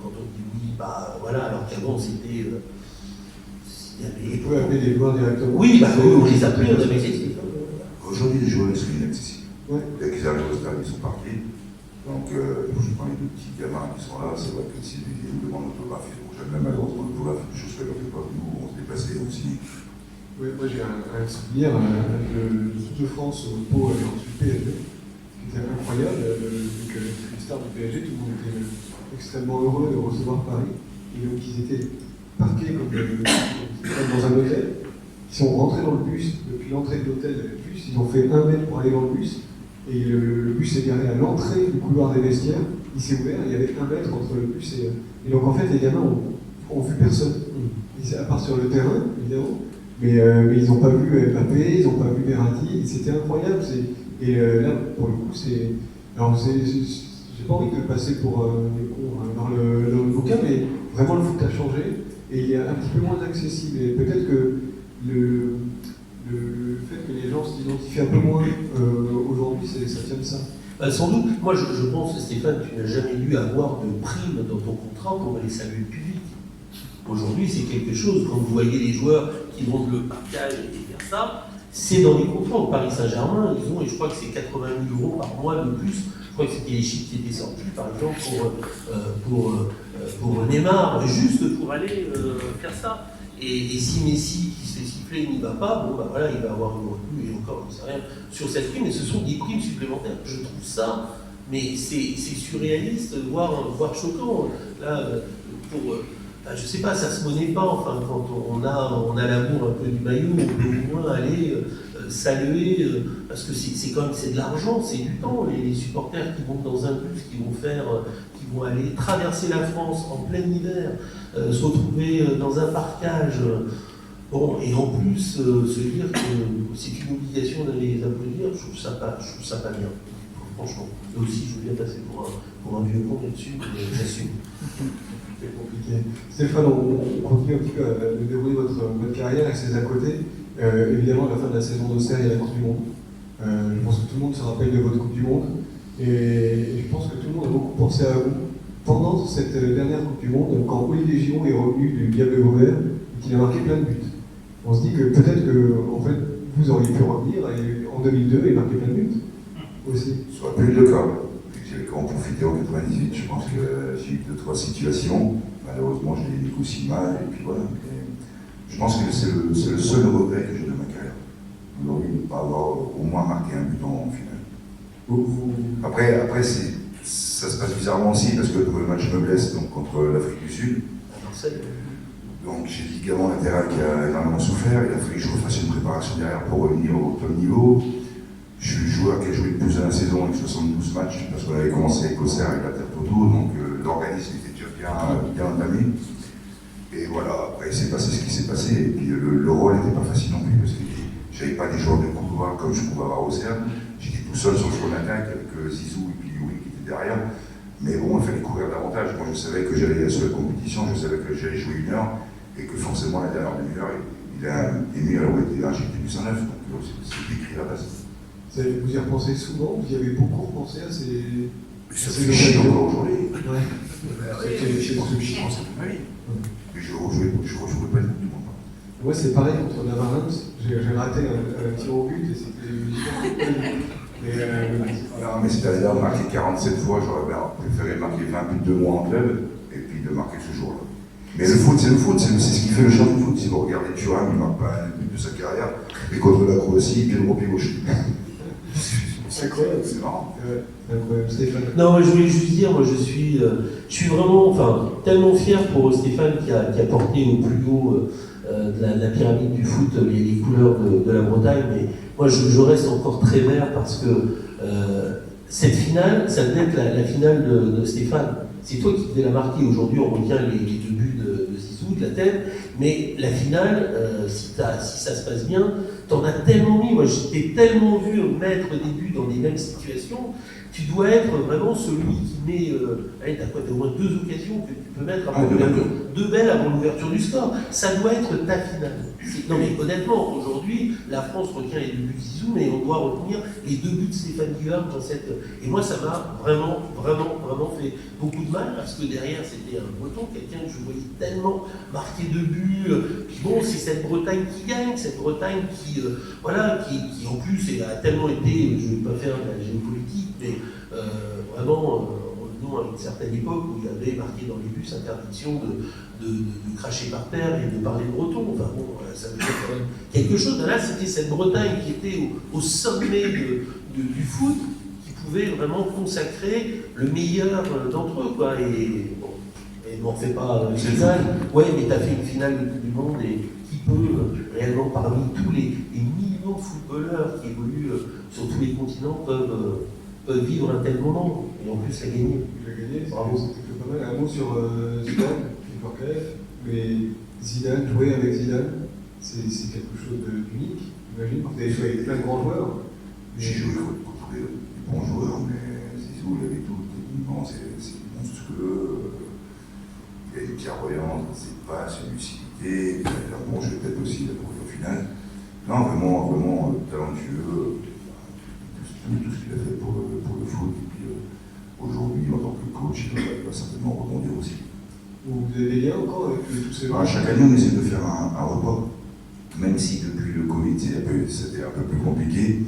Quand on dit oui, bah voilà, alors qu'avant, c'était. Vous pouvez appeler les joueurs directement. Oui, bah, on les appelait, on avait essayé. Aujourd'hui, les joueurs sont inaccessibles. Ouais. Dès qu'ils arrivent au stade, ils sont partis. Donc, je prends les 2 petits gamins qui sont là, c'est vrai que s'ils nous demandent l'autographe, ils n'ont jamais malheureusement l'autographe, des choses qu'à l'époque, nous, on se déplaçait aussi. Oui, moi j'ai un souvenir de Tour de France au Pau et ensuite PSG, qui était incroyable. Donc, les stars du PSG, tout le monde était extrêmement heureux de recevoir Paris. Et donc, ils étaient parqués comme dans un hôtel. Ils sont rentrés dans le bus, depuis l'entrée de l'hôtel, le bus, ils ont fait 1 mètre pour aller dans le bus. Et le bus s'est garé à l'entrée du couloir des vestiaires, il s'est ouvert, il y avait 1 mètre entre le bus et donc en fait les gamins ont vu personne, à part sur le terrain évidemment, mais ils n'ont pas vu Mbappé, ils n'ont pas vu Verratti, c'était incroyable. Et là pour le coup c'est... Alors j'ai pas envie de passer pour les cons dans le bouquin, mais vraiment le foot a changé et il est un petit peu moins accessible et peut-être que le fait que les gens s'identifient un peu moins aujourd'hui, ça tient de ça. Sans doute, moi je pense, Stéphane, tu n'as jamais dû avoir de prime dans ton contrat pour aller saluer le public. Aujourd'hui, c'est quelque chose, quand vous voyez les joueurs qui vont le partage et faire ça, c'est dans les contrats. Au Paris Saint-Germain, ils ont, et je crois que c'est 80 000 € par mois de plus. Je crois que c'était les chiffres qui étaient sortis, par exemple, pour Neymar, juste pour aller faire ça. Et si Messi, qui se fait siffler, n'y va pas, bon, bah voilà, il va avoir une retenue, et encore, je ne sais rien, sur cette prime, mais ce sont des primes supplémentaires. Je trouve ça, mais c'est surréaliste, voire choquant. Là, je ne sais pas, ça ne se monnaie pas, enfin, quand on a l'amour un peu du maillot, on peut au moins aller saluer, parce que c'est quand même, c'est de l'argent, c'est du temps, les supporters qui vont dans un bus, qui vont aller traverser la France en plein hiver, se retrouver dans un parcage, bon, et en plus se dire que c'est une obligation d'aller les applaudir, je trouve ça pas bien, franchement. Et aussi, je veux bien passer pour un vieux con là-dessus, mais j'assume. C'est compliqué. Stéphane, on continue un petit peu à dérouler votre carrière avec ses à côté. Évidemment, à la fin de la saison d'Auxerre, il y a la Coupe du Monde. Je pense que tout le monde se rappelle de votre Coupe du Monde. Et je pense que tout le monde a beaucoup pensé à vous pendant cette dernière Coupe du Monde, quand Olivier Giroud est revenu du Diable Vauvert et qu'il a marqué plein de buts. On se dit que peut-être que en fait, vous auriez pu revenir en 2002 et marquer plein de buts aussi. Ça aurait pu être le cas. J'avais quand même profité en 98. Je pense que j'ai eu 2-3 situations. Malheureusement, j'ai eu des coups si mal. Et puis voilà. Et je pense que c'est le seul regret que j'ai de ma carrière. Aujourd'hui, de ne pas avoir au moins marqué un but en finale. Après ça se passe bizarrement aussi parce que le match me blesse donc, contre l'Afrique du Sud. Donc j'ai le ligament latéral qui a énormément souffert. Il a fallu que je refasse une préparation derrière pour revenir au top niveau. Je suis le joueur qui a joué le plus de la saison avec 72 matchs parce qu'on avait commencé avec Auxerre avec la Terre Toto, donc l'organisme était déjà bien entamé. Et voilà, après il s'est passé ce qui s'est passé. Et puis le rôle n'était pas facile non plus parce que j'avais pas des joueurs de couloir comme je pouvais avoir au Auxerre. J'étais tout seul sur le front d'attaque avec Zizou et puis Louis qui était derrière. Mais bon, il fallait courir davantage. Moi, je savais que j'allais sur la compétition, je savais que j'allais jouer 1 heure et que forcément, la dernière demi-heure, il a émis à où était injecté du 109. Donc, c'est écrit à la base. Vous y repensez souvent, vous y avez beaucoup repensé à ces. Ça fait chier encore aujourd'hui. Ouais. C'est pour ce chiant, ça fait ma vie. Mais je ne rejouais pas du monde. Moi, c'est pareil contre la Valence. J'ai raté un tir au but et c'était. Non, mais c'est-à-dire marquer 47 fois, j'aurais préféré marquer 20 buts de moins en club et puis de marquer ce jour-là. Mais le foot, c'est ce qui fait le charme du foot. Si vous regardez Thuram, il ne marque pas un but de sa carrière, mais contre la Croatie, pied droit, pied gauche. C'est incroyable, c'est marrant. Incroyable, Stéphane. Non, moi, je voulais juste dire, moi je suis vraiment, tellement fier pour Stéphane qui a porté au plus haut de la pyramide du foot les couleurs de la Bretagne, mais moi je reste encore très vert parce que cette finale, ça devait être la finale de Stéphane. C'est toi qui devais la marquer. Aujourd'hui, on retient les 2 buts de Zizou, de la tête, mais la finale, si ça se passe bien, t'en as tellement mis. Moi, je t'ai tellement vu mettre des buts dans les mêmes situations. Tu dois être vraiment celui qui met. Allez, t'as au moins 2 occasions que tu peux mettre avant l'ouverture. 2 belles avant l'ouverture du score. Ça doit être ta finale. Non, mais honnêtement, aujourd'hui, la France retient les 2 buts de Zizou, mais on doit retenir les 2 buts de Stéphane Guillaume dans cette. Et moi, ça m'a vraiment fait beaucoup de mal parce que derrière, c'était un Breton, quelqu'un que je voyais tellement marquer 2 buts. Puis bon, c'est cette Bretagne qui gagne, cette Bretagne qui en plus a tellement été, je ne vais pas faire de la géopolitique, mais vraiment, nous, à une certaine époque où il y avait marqué dans les bus interdiction de cracher par terre et de parler breton. Enfin bon, ça veut dire quand même quelque chose. Là, c'était cette Bretagne qui était au sommet du foot, qui pouvait vraiment consacrer le meilleur d'entre eux, quoi. Et bon, on ne fait pas une finale. Ouais, mais tu as fait une finale de Coupe du Monde et qui peut réellement, parmi tous les millions de footballeurs qui évoluent sur tous les continents, peuvent vivre un tel moment et en plus la gagner. Il a gagné, bravo, c'était plutôt pas mal. Un mot sur Zidane, mais Zidane, jouer avec Zidane, c'est quelque chose d'unique. J'imagine que vous avez joué avec plein de grands joueurs. J'ai joué contre des bons joueurs, mais Zizou, il avait tout. Techniquement, c'est monstrueux. Il a une clairvoyance, c'est pas une lucidité. Il a un bon jeu de tête aussi, il a trouvé au final. Non, vraiment talentueux. Tout ce qu'il a fait pour le foot. Et puis aujourd'hui, en tant que coach, il va certainement rebondir aussi. Vous avez des liens encore avec tous ces gens? Chaque année, on essaie de faire un repas, même si depuis le Covid, c'était un peu plus compliqué.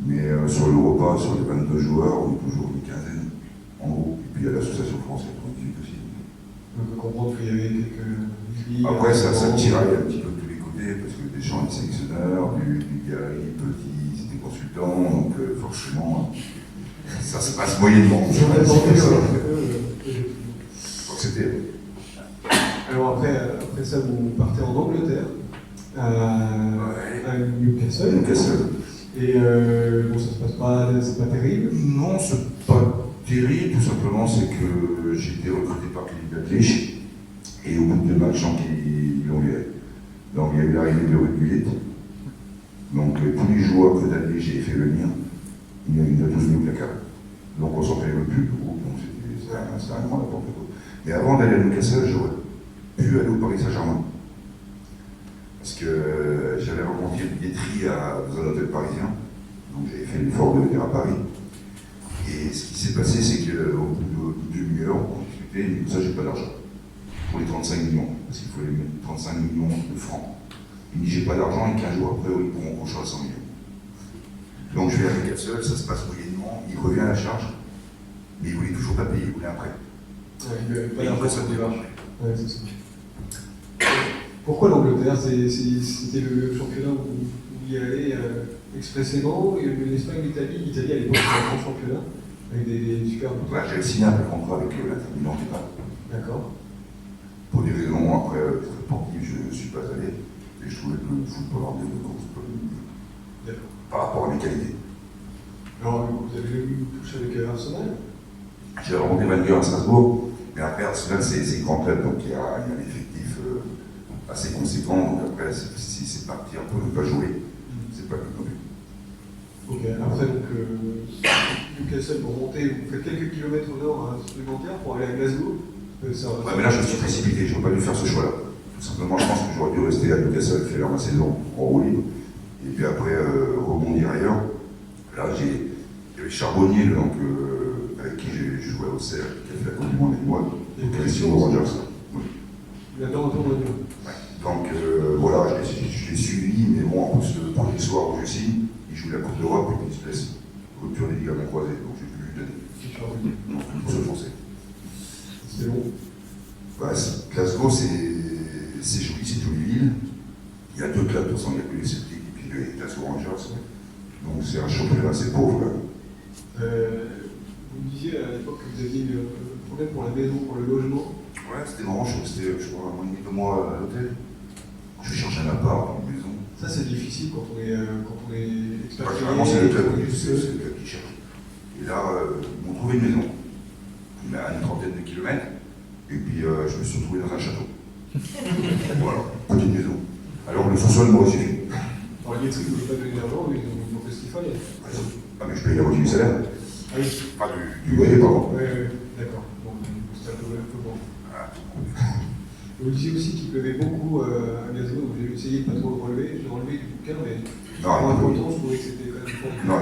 Mais sur le repas, sur les 22 joueurs, on est toujours une quinzaine, en gros. Et puis il y a l'association France 98 aussi. On peut comprendre qu'il y avait quelques... Après, ça tiraille un petit peu de tous les côtés, parce que Deschamps est sélectionneur, Dugarry, Petit, c'était consultant, donc forcément, ça se passe moyennement. Alors après ça, vous partez en Angleterre, à Newcastle. Et bon, ça se passe pas, c'est pas terrible. Non, c'est pas terrible, tout simplement, c'est que j'ai été recruté par Philippe Dalglish, et au bout de 2 matchs, ils l'ont viré. Donc il y a eu l'arrivée de Ruud Gullit. Donc tous les joueurs que Dalglish j'ai fait venir, il a tous mis au placard. Donc on sortait même plus du groupe, donc c'était un grand n'importe quoi. Mais avant d'aller à Newcastle, j'aurais pu aller au Paris Saint-Germain. Parce que j'avais rencontré une billetterie dans un hôtel parisien, donc j'avais fait l'effort de venir à Paris. Et ce qui s'est passé, c'est qu'au bout d'une demi-heure, on discutait, il me dit ça, j'ai pas d'argent pour les 35 millions, parce qu'il faut les mettre 35 millions de francs. Il me dit j'ai pas d'argent et 15 jours après, ils pourront construire à 100 millions. Donc je vais avec elle seule, ça se passe moyennement, il revient à la charge, mais il voulait toujours pas payer, il voulait un prêt. Ouais, il n'avait pas Et d'argent il sur faut le ça. démarche. Ouais, c'est ça. Pourquoi l'Angleterre? C'était le championnat où il y allait expressément, et l'Espagne, l'Italie. L'Italie à l'époque c'était un grand championnat, avec des super Voilà, j'avais signé un contrat avec l'Inter Milan au départ. D'accord. Pour des raisons après sportives, je ne suis pas allé, et je trouvais que le football anglais ne compte pas D'accord. par rapport à mes qualités. Alors, vous avez eu une touche avec Arsenal? J'ai rencontré Wenger à Strasbourg, mais après Arsenal c'est une grande club, donc il y a un effectif assez conséquent, donc après si c'est parti un peu ne pas jouer, c'est pas le but non plus. Ok, après donc Newcastle pour monter, vous faites quelques kilomètres au nord supplémentaires pour aller à Glasgow. Ouais, mais là je me suis précipité, je n'aurais pas dû faire ce choix-là. Tout simplement, je pense que j'aurais dû rester à Newcastle, faire ma saison en roue libre, et puis après rebondir ailleurs. Là il y avait Charbonnier, donc, avec qui j'ai joué au CER, qui a fait la Coupe du Monde avec moi, Et Christian Rangers. Oui. Il attend autour de nous. Ouais. Donc voilà, je l'ai suivi, mais bon, en plus, le premier soir où je signe, il joue la Coupe d'Europe et puis il se blesse. Rupture des ligaments croisés, donc j'ai pu lui donner. Non, pour se foncer. C'était long. Bah, Glasgow, c'est joli, c'est une jolie ville. Il y a deux clubs, de toute façon, il n'y a que les Celtics et puis les Glasgow Rangers. Donc c'est un championnat assez pauvre. Là. Vous me disiez à l'époque que vous aviez un problème pour la maison, pour le logement. Ouais, c'était marrant, je suis resté, je crois, un mois et demi, 2 mois à l'hôtel. Je cherchais un appart, une maison. Ça c'est difficile quand on est expatrié. Vraiment, c'est le club, quand on est c'est le club qui cherche. Et là, ils m'ont trouvé une maison, à une trentaine de kilomètres, et puis je me suis retrouvé dans un château. Voilà, petite maison. Alors le sous-sol m'aurait suffi. Alors les trucs, vous ne pouvez pas donner d'argent, mais ils ont fait ce qu'il fallait. Ah, mais je paye la moitié du salaire. Ah oui. Pas du loyer, pardon. Oui, d'accord. Bon, c'est un peu bon. Ah. Vous disiez aussi qu'il pleuvait beaucoup à Glasgow, donc j'ai essayé de ne pas trop le relever. Je l'ai relevé du bouquin, mais pour un breton, je trouvais que c'était quand même fort. Non,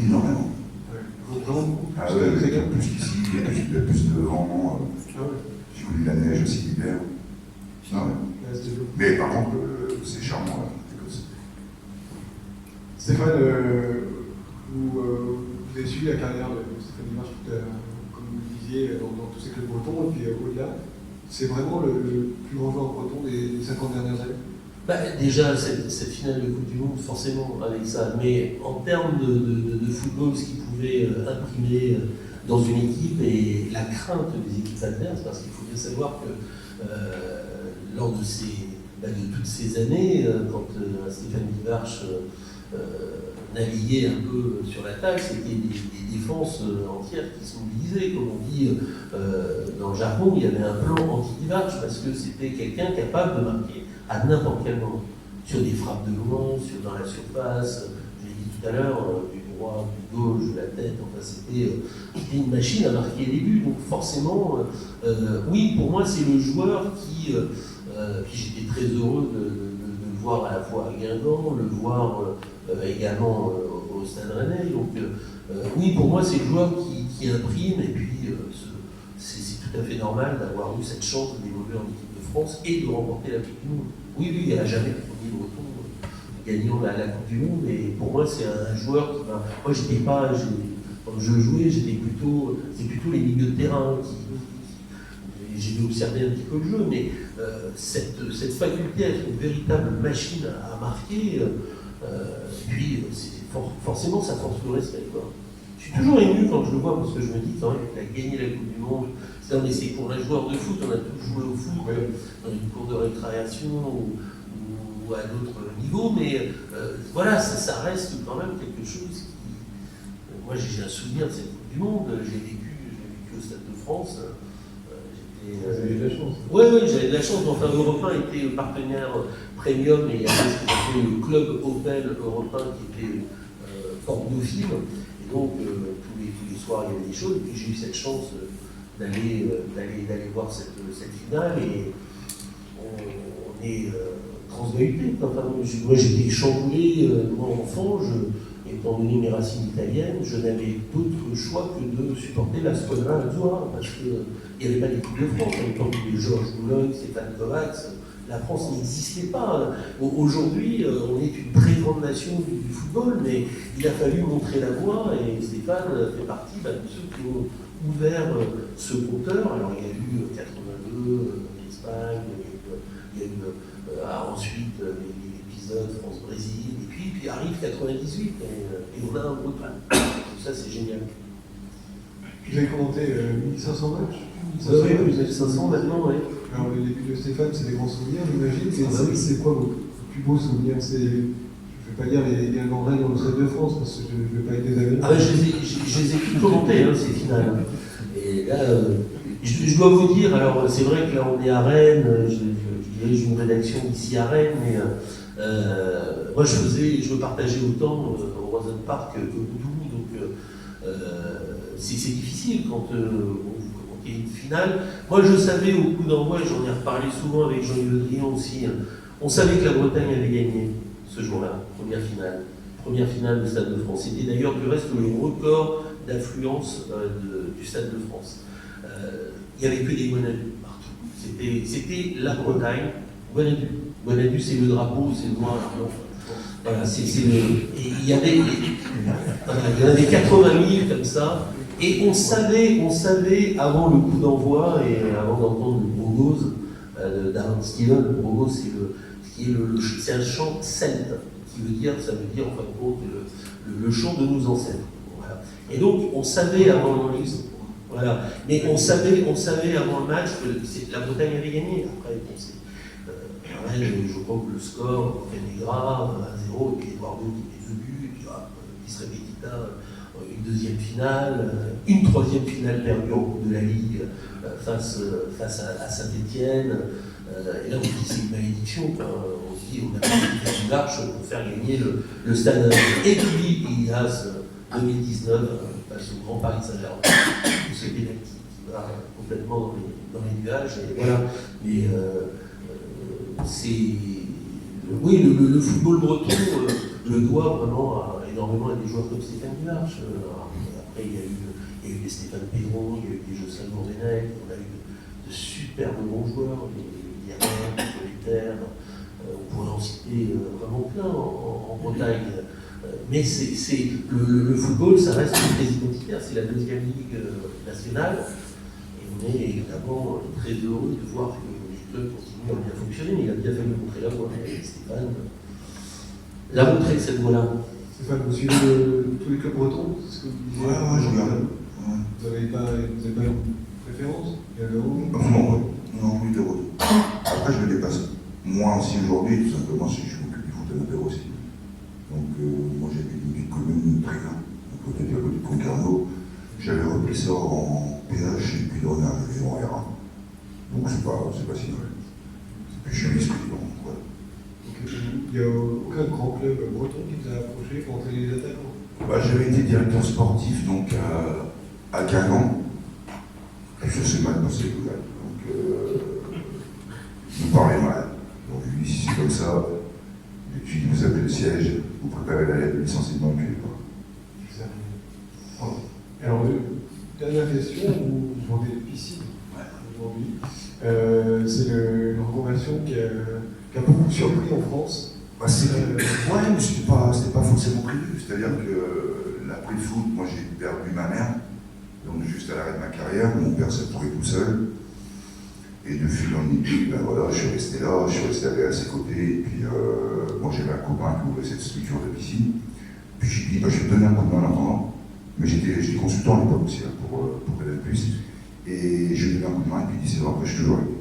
énormément. Ouais. Vraiment beaucoup. Ah ouais, il y a plus qu'ici, il y a plus de vent. Ah ouais. J'ai connu la neige aussi l'hiver. Non, ouais. Ouais, c'était beau. Mais par contre, c'est charmant, l'Écosse. Stéphane, vous avez suivi la carrière de Stéphane Dimarche, comme vous le disiez, dans tous ces clubs bretons, et puis au-delà. C'est vraiment le plus grand joueur breton des 50 dernières années. Bah, déjà, cette finale de Coupe du Monde, forcément, avec ça. Mais en termes de football, ce qu'il pouvait imprimer dans une équipe et la crainte des équipes adverses, parce qu'il faut bien savoir que lors de toutes ces années, quand Stéphane Dimarche naviguait un peu sur l'attaque, c'était des défenses entières qui se mobilisaient. Comme on dit dans le jargon, il y avait un plan anti-Dimarche parce que c'était quelqu'un capable de marquer à n'importe quel moment, sur des frappes de loin, dans la surface, je l'ai dit tout à l'heure, du droit, du gauche, de la tête, enfin c'était une machine à marquer les buts. Donc forcément, oui, pour moi c'est le joueur qui j'étais très heureux de le voir à la fois à Guingamp, le voir également au Stade Rennais. Donc oui, pour moi c'est le joueur qui imprime, et puis c'est tout à fait normal d'avoir eu cette chance d'évoluer en équipe de France et de remporter la Coupe du Monde. Oui, il n'y a jamais le premier breton gagnant la Coupe du Monde, et pour moi c'est un joueur qui m'a... Moi j'étais pas... Quand je jouais, c'est plutôt les milieux de terrain j'ai dû observer un petit peu le jeu, mais cette faculté à être une véritable machine à marquer, puis forcément ça force le respect, quoi. Je suis toujours ému quand je le vois, parce que je me dis quand même qu'il a gagné la Coupe du Monde. Mais c'est pour un joueur de foot, on a tous joué au foot dans une cour de récréation ou à d'autres niveaux, mais voilà, ça reste quand même quelque chose qui... moi j'ai un souvenir de cette Coupe du Monde, j'ai vécu au Stade de France. Vous avez eu de la chance. Oui, j'avais de la chance. Enfin, Europe 1 était partenaire premium, et il y avait ce qu'on appelait le club Opel européen qui était pornophile. Et donc, tous les soirs, il y avait des choses. Et puis, j'ai eu cette chance d'aller voir cette finale. Et on est transvaluté. Enfin, moi j'étais chamboulé, moi enfant, étant donné mes racines italiennes, je n'avais d'autre choix que de supporter la squadra Azzurra, parce qu'il n'y avait pas d'équipe de France. À l'époque, il y avait Georges Boulogne, Stéphane Kovacs, la France n'existait pas. Aujourd'hui, on est une très grande nation du football, mais il a fallu montrer la voie, et Stéphane fait partie de ceux qui ont ouvert ce compteur. Alors il y a eu 82, l'Espagne, il y a eu ensuite l'épisode France-Brésil, et puis arrive 98, et on a un gros plan. Ça, c'est génial. Vous avez commenté 1500 matchs. Oui, 1500 maintenant, oui. Alors, le début de Stéphane, c'est des grands souvenirs, j'imagine. Et Ah, oui. c'est quoi vos plus beaux souvenirs? Je ne vais pas dire les Gandrins dans le Stade de France, parce que je ne vais pas être désagréable. Ah ben, je les ai tous commentés, hein, ces finales. Et là, je dois vous dire, alors c'est vrai que là on est à Rennes, je dirige une rédaction ici à Rennes, mais moi je partageais autant au Roison Park que Boudou, donc c'est difficile quand il y a une finale. Moi je savais au coup d'envoi, et j'en ai reparlé souvent avec Jean-Yves Le Drian aussi, on savait que la Bretagne avait gagné ce jour-là, première finale du Stade de France. C'était d'ailleurs du reste le record d'affluence du Stade de France. Il n'y avait que des Guanadu partout. C'était la Bretagne. Guanadu, c'est le drapeau, c'est le noir. Voilà, il y en avait 80 000 comme ça. Et on savait avant le coup d'envoi et avant d'entendre le Brogos d'Aaron Steven. Le Brogos, c'est un chant celte, ça veut dire en fin de compte le chant de nos ancêtres. Voilà. Et donc on savait avant le voilà. Mais on savait avant le match que la Bretagne avait gagné. Après, je crois que le score était grave, 1-0, et puis Eduardo qui met 2 buts, et puis Bis Repetita, une deuxième finale, une troisième finale perdue en Coupe de la Ligue face à Saint-Étienne. Et là, on se dit c'est une malédiction. On se dit on a fait une marche pour faire gagner le stade. Et puis, Ilias 2019 face au Grand Paris Saint-Germain. C'est pénalty qui va complètement dans les nuages. Et voilà. Mais oui, le football breton le doit vraiment énormément à des joueurs comme Stéphane Dumarche. Après, il y a eu des Stéphane Pédron, il y a eu des Jocelyn Gourvenec, on a eu de superbes bons joueurs, les Diamants, les Solitaires, on pourrait en citer vraiment plein en Bretagne. Mais le football, ça reste très identitaire, c'est la deuxième ligue nationale, et on est évidemment très heureux de voir que les clubs continuent à bien fonctionner, mais il a bien fallu montrer la voie. Et Stéphane l'a montré cette voie-là. Stéphane, vous suivez tous les clubs bretons? C'est ce que vous disiez? Ouais, je regarde. Vous n'avez pas une préférence? Non, oui, de retour. Après, je me dépasse. Moi aussi aujourd'hui, tout simplement, je m'occupe du foot amateur aussi. Donc, moi j'habite une petite commune très grande, peut-être à côté de Concarneau. J'avais repris ça en PH et puis là on est arrivé en R1. Donc c'est pas si mal. Et puis je suis vice-président. Voilà. Il n'y a aucun grand club breton qui vous a approché pour entraîner les attaquants? J'avais été directeur sportif donc à Guingamp. Et ça s'est mal passé tout là. Donc il me parlait mal. Donc je lui dis si c'est comme ça, et puis vous avez le siège, vous préparez la lettre de licenciement et puis Alors, dernière question, vous vendez des piscines aujourd'hui. C'est une reconversion qui a beaucoup surpris en France. Ouais, mais c'était pas forcément prévu. C'est-à-dire que l'après-foot, moi j'ai perdu ma mère, donc juste à l'arrêt de ma carrière, mon père s'est retrouvé tout seul. Et de fil en aiguille, voilà, je suis resté là, je suis resté à ses côtés, et puis moi j'avais un copain qui ouvrait cette structure de piscine. Puis j'ai dit, je vais te donner un coup de main en attendant. Mais j'étais consultant à l'époque aussi pour Canal+. Et je lui ai donné un coup de main, et puis 10 ans après, je suis toujours arrivé.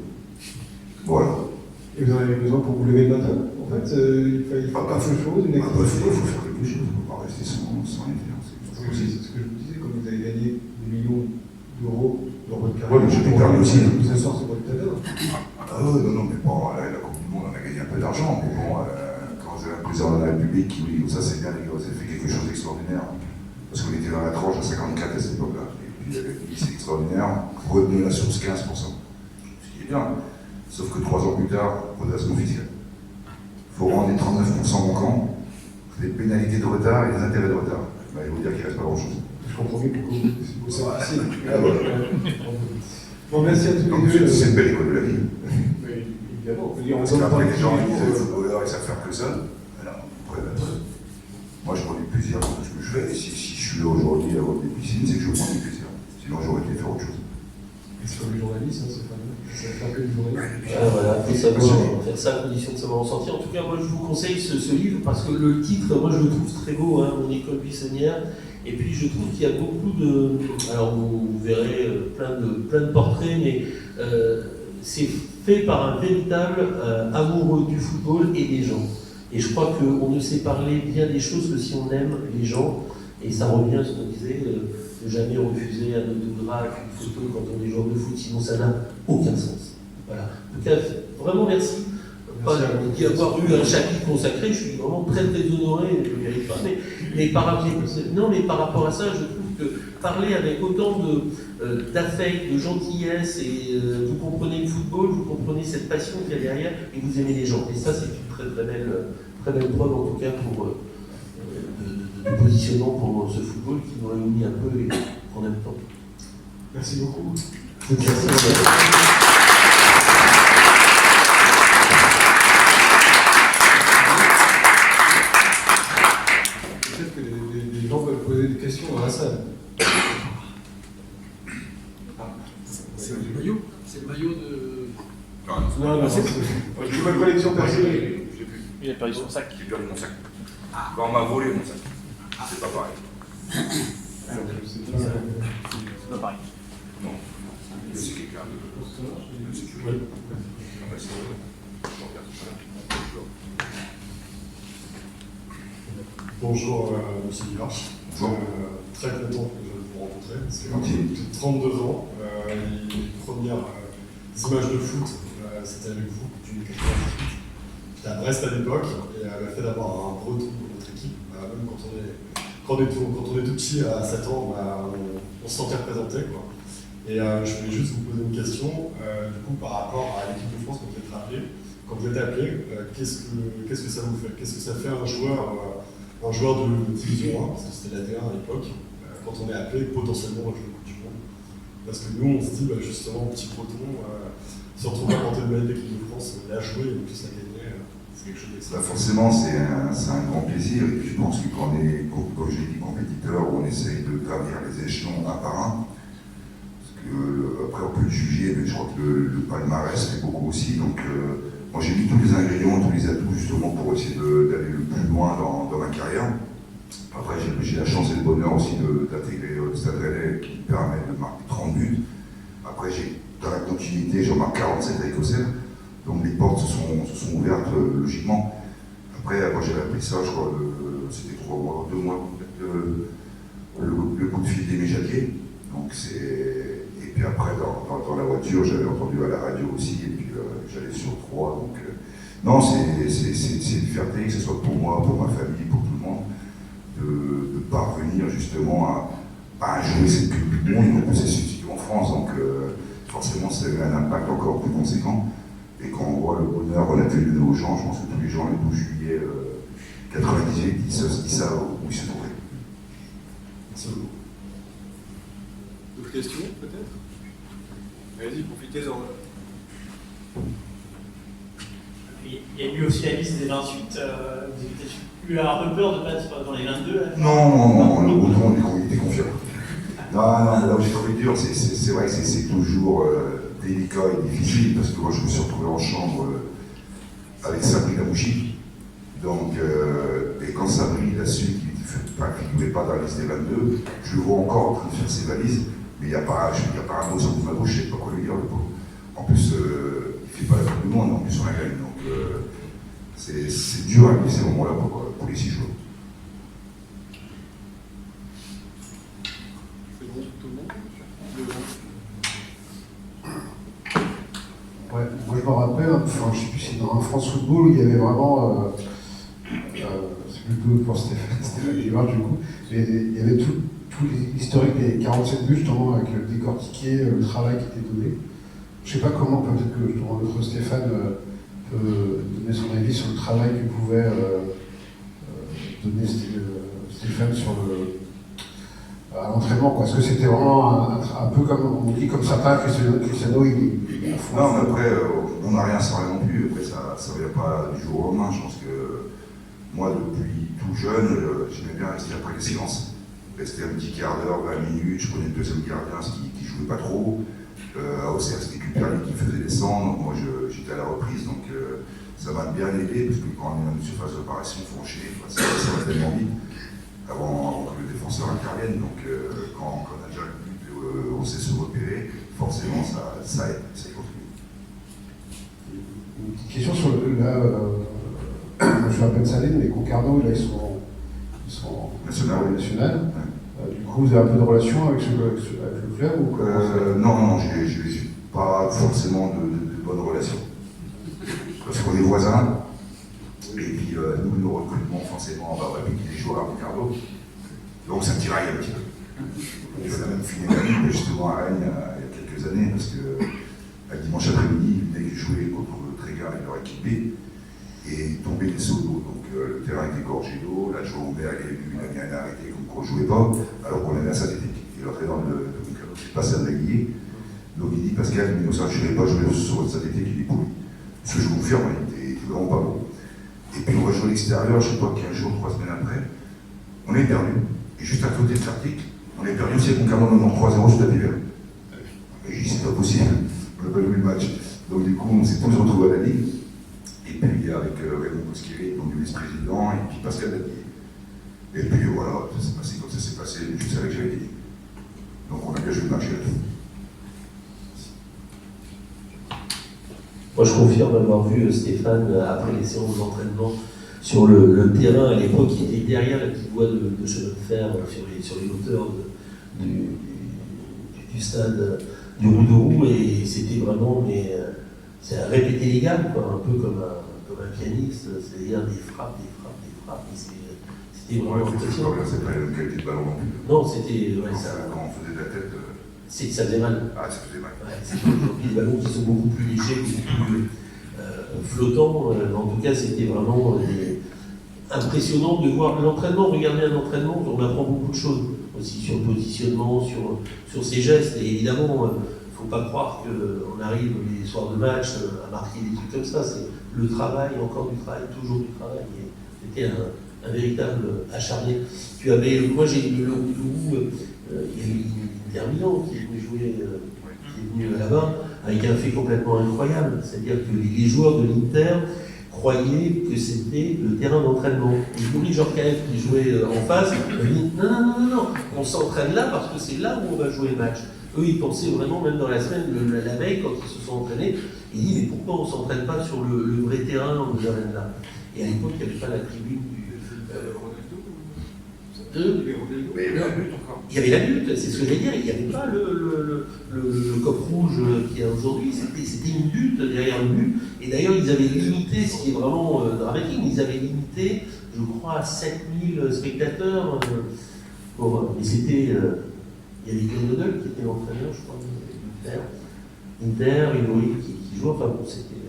Voilà. Et vous en avez besoin pour vous lever le matin? En fait, il faut quelque chose, une activité. Il faut faire quelque chose, on ne peut pas rester sans rien faire. C'est ce que je vous disais, comme vous avez gagné des millions d'euros dans votre carrière. Ouais, mais j'ai perdu aussi. Vous asseoir sur votre table. Ah ouais, non, mais bon, la Coupe du Monde, on a gagné un peu d'argent, mais bon, quand vous avez un président de la République qui dit, ça c'est bien les gars, vous avez fait quelque chose d'extraordinaire. Parce qu'on était dans la tranche à 54 à cette époque-là. Et puis il avait dit, c'est extraordinaire, retenez la source 15%. Ce qui est bien. Sauf que 3 ans plus tard, redressement fiscal. faut rendre les 39% manquants, les pénalités de retard et les intérêts de retard. Ben, je vais vous dire qu'il ne reste pas grand-chose. Je comprends mieux pourquoi c'est difficile. Bon, merci à tous Donc, les deux. c'est une belle école de la vie. Mais évidemment, on peut dire, on Parce donne qu'après, pas les gens de ils disent cours, les footballeurs, ils savent faire que ça. Alors, moi, je prends du plaisir dans tout ce que je fais. Et si je suis là aujourd'hui à avoir des piscines, c'est que je prends du plaisir. Sinon, j'aurais été faire autre chose. c'est comme les journalistes, hein, c'est pas mal. Ça va faire que les journalistes. Voilà, il faut savoir faire ça à condition de savoir en sortir. En tout cas, moi je vous conseille ce livre parce que le titre, moi je le trouve très beau, hein, Mon école buissonnière. Et puis je trouve qu'il y a beaucoup de. Alors vous verrez plein de portraits, mais c'est fait par un véritable amoureux du football et des gens. Et je crois qu'on ne sait parler bien des choses que si on aime les gens. Et ça revient à ce qu'on disait, ne jamais refuser un autographe, une photo quand on est joueur de foot, sinon ça n'a aucun sens. Voilà. En tout cas, vraiment merci. D'y avoir eu un chapitre consacré, je suis vraiment très honoré, je ne le mérite pas. Mais par rapport à ça, je trouve que parler avec autant d'affect, de gentillesse, et vous comprenez le football, vous comprenez cette passion qu'il y a derrière, et vous aimez les gens. Et ça, c'est une très belle preuve, en tout cas, de positionnement pour ce football qui nous réunit un peu et qu'on aime tant. Merci beaucoup. Peut-être que les gens veulent poser des questions dans la salle. C'est le maillot. C'est le maillot de. Non, c'est une bonne collection personnelle. Il a perdu son sac. J'ai perdu mon sac. Quand on m'a volé mon sac. C'est pas pareil. C'est pas pareil. Non. C'est quelqu'un de sécurité. Bonjour, monsieur Villard. Bonjour. Très content que je vous rencontrer. C'est Gentil. j'ai 32 ans. Les premières images de foot, c'était avec vous, depuis 98. J'étais à Brest à l'époque, et le fait d'avoir un breton dans notre équipe, même quand on est tout petit, à 7 ans, on se sentait représenté, quoi. Et je voulais juste vous poser une question, du coup, par rapport à l'équipe de France quand vous êtes appelé. Quand vous êtes appelé, qu'est-ce que ça vous fait? Qu'est-ce que ça fait un joueur de division 1, parce que c'était la D1 à l'époque, quand on est appelé potentiellement à jouer le Coupe du Monde? Parce que nous, on se dit, justement, petit breton, se retrouver à porter le maillot de l'équipe de France, la jouer et en plus la gagner, c'est quelque chose d'extra. Forcément, c'est un grand plaisir. Et puis je pense que quand on est, comme j'ai dit, compétiteur, on essaye de gravir les échelons un par un. Parce que, après, on peut le juger, mais je crois que le palmarès fait beaucoup aussi. Donc, moi, j'ai mis tous les ingrédients, tous les atouts, justement, pour essayer d'aller le plus loin dans ma carrière. Après, j'ai la chance et le bonheur aussi d'intégrer le Stade Rennais qui me permet de marquer 30 buts. Après, dans la continuité, j'en marque 47 avec Auxerre. Donc les portes se sont ouvertes logiquement. Après, moi j'avais appris ça, je crois, c'était 2 mois, le coup de fil d'Aimé Jacquet. Et puis après, dans la voiture, j'avais entendu à la radio aussi, et puis j'allais sur 3. Donc, non, c'est une fierté, que ce soit pour moi, pour ma famille, pour tout le monde, de parvenir justement à jouer cette Coupe du Monde. En plus, c'est situé en France, donc forcément, ça avait un impact encore plus conséquent. Et quand on voit le bonheur relatif aux gens, je pense que tous les gens, le 12 juillet 98, ils savent où ils se trouvaient. Merci beaucoup. D'autres questions, peut-être? Vas-y, profitez-en. Il y a eu aussi la liste des 28. Vous avez peut-être eu un peu peur de ne pas être dans les 22 là. Non, le breton, il était confiant. Non, là où j'ai trouvé dur, c'est vrai que c'est toujours délicat et difficile, parce que moi je me suis retrouvé en chambre avec Sabri Lamouchi. Donc, et quand Sabri il a su qu'il ne figurait pas dans la liste des 22, je le vois encore en train de faire ses valises, mais il n'y a pas un mot sur ma bouche, je ne sais pas quoi lui dire, le pauvre. En plus, il ne fait pas la Coupe du Monde, en plus on la gagne. Donc, c'est dur à vivre ces moments-là pour les 6 joueurs. C'est bon pour tout le monde? Ouais, moi je me rappelle, enfin, je ne sais plus si dans un France Football où il y avait vraiment, c'est plutôt pour Stéphane Guillard du coup, mais il y avait tout l'historique des 47 buts justement avec le décortiqué, le travail qui était donné. Je ne sais pas comment, peut-être que justement notre Stéphane peut donner son avis sur le travail que pouvait donner Stéphane à l'entraînement, quoi. Est-ce que c'était vraiment un peu comme on dit, comme certains, Cristiano, il est à fond. Non, mais après, on n'a rien sans rien non plus. Après, ça ne vient pas du jour au lendemain. Je pense que moi, depuis tout jeune, j'aimais bien rester après les séances. Rester un petit quart d'heure, 20 minutes. Je connais le deuxième gardien qui ne jouait pas trop. À Auxerre, c'était Cuperli qui faisait les centres. Moi, j'étais à la reprise, donc ça m'a bien aidé, parce que quand on est dans une surface d'opération, il faut enchaîner. Ça va tellement vite avant que le défenseur intervienne. Donc, quand on a déjà le but, on sait se repérer, forcément, ça aide, ça contribue. Une petite question sur je m'appelle Salim, mais Concarneau, là, ils sont national. Du coup, vous avez un peu de relation avec le club ou Non, je n'ai pas forcément de bonnes relations. Parce qu'on est voisins, et puis nous, le recrutement, forcément, on va appliquer des joueurs à Concarneau. Donc ça tiraille un petit peu. On a même fini la ligue justement à Rennes il y a quelques années, parce que le dimanche après-midi, ils venaient jouer contre Tréga et leur équipe B, et tombaient des seaux d'eau. Donc le terrain était gorgé d'eau, l'adjoint Aubert est venu, il a bien arrêté, comme qu'on ne jouait pas, alors qu'on avait un synthétique. Et l'entraîneur de Concarneau s'est passé à Naguillet. Donc il dit Pascal, mais ça, je ne vais pas jouer sur votre synthétique, il est pourri. Ce que je confirme, il était vraiment pas bon. Et puis on va jouer à l'extérieur, je ne sais pas, 15 jours, 3 semaines après, on est perdu. Et juste à côté de l'article, on est perdu aussi avec Concarneau 3-0 sur tapis vert. Et j'ai dit, c'est pas possible, on n'a pas joué le match. Donc du coup, on s'est tous retrouvés à la Ligue. Et puis avec Raymond Bosquet, donc le vice-président, et puis Pascal Daguier. Et puis voilà, ça s'est passé comme ça s'est passé, je savais que j'avais gagné. Donc on a bien joué le match là-dessus. Moi, je confirme avoir vu Stéphane, après les séances d'entraînement, sur le terrain à l'époque, qui était derrière la petite voie de chemin de fer sur les hauteurs du stade du Roux-de-Roux, et c'était vraiment, c'est à répéter les gammes, quoi, un peu comme un pianiste, c'est-à-dire des frappes, et c'était vraiment impressionnant. C'est pas la même qualité de ballon non plus. Non, c'était... Ouais, quand on faisait de la tête... ça faisait mal. Ah, ça faisait mal. Ouais, c'est aujourd'hui des ballons qui sont beaucoup plus légers, beaucoup plus flottants. En tout cas, c'était vraiment impressionnant de voir l'entraînement. Regarder un entraînement, on apprend beaucoup de choses aussi sur le positionnement, sur ses gestes. Et évidemment, il ne faut pas croire qu'on arrive les soirs de match à marquer des trucs comme ça. C'est le travail, encore du travail, toujours du travail. Et c'était un véritable acharné. Moi, j'ai eu le Roux, il y a eu Inter Milan qui est venu jouer, qui est venu là-bas, avec un fait complètement incroyable. C'est-à-dire que les joueurs de l'Inter croyaient que c'était le terrain d'entraînement. Et Boris Djorkaeff qui jouait en face, il dit non, on s'entraîne là parce que c'est là où on va jouer le match. Eux, ils pensaient vraiment, même dans la semaine, la veille, quand ils se sont entraînés, ils disent mais pourquoi on ne s'entraîne pas sur le vrai terrain où on emmène là. Et à l'époque, il n'y avait pas la tribune du. Il y avait la butte, c'est ce que j'allais dire, il n'y avait pas le coq rouge qu'il y a aujourd'hui, c'était une butte derrière le but. Et d'ailleurs, ils avaient limité, ce qui est vraiment dramatique, ils avaient limité, je crois, à 7000 spectateurs. Mais c'était. Il y avait Grenoble qui était l'entraîneur, je crois, Inter, Ilori qui jouait, enfin bon, c'était.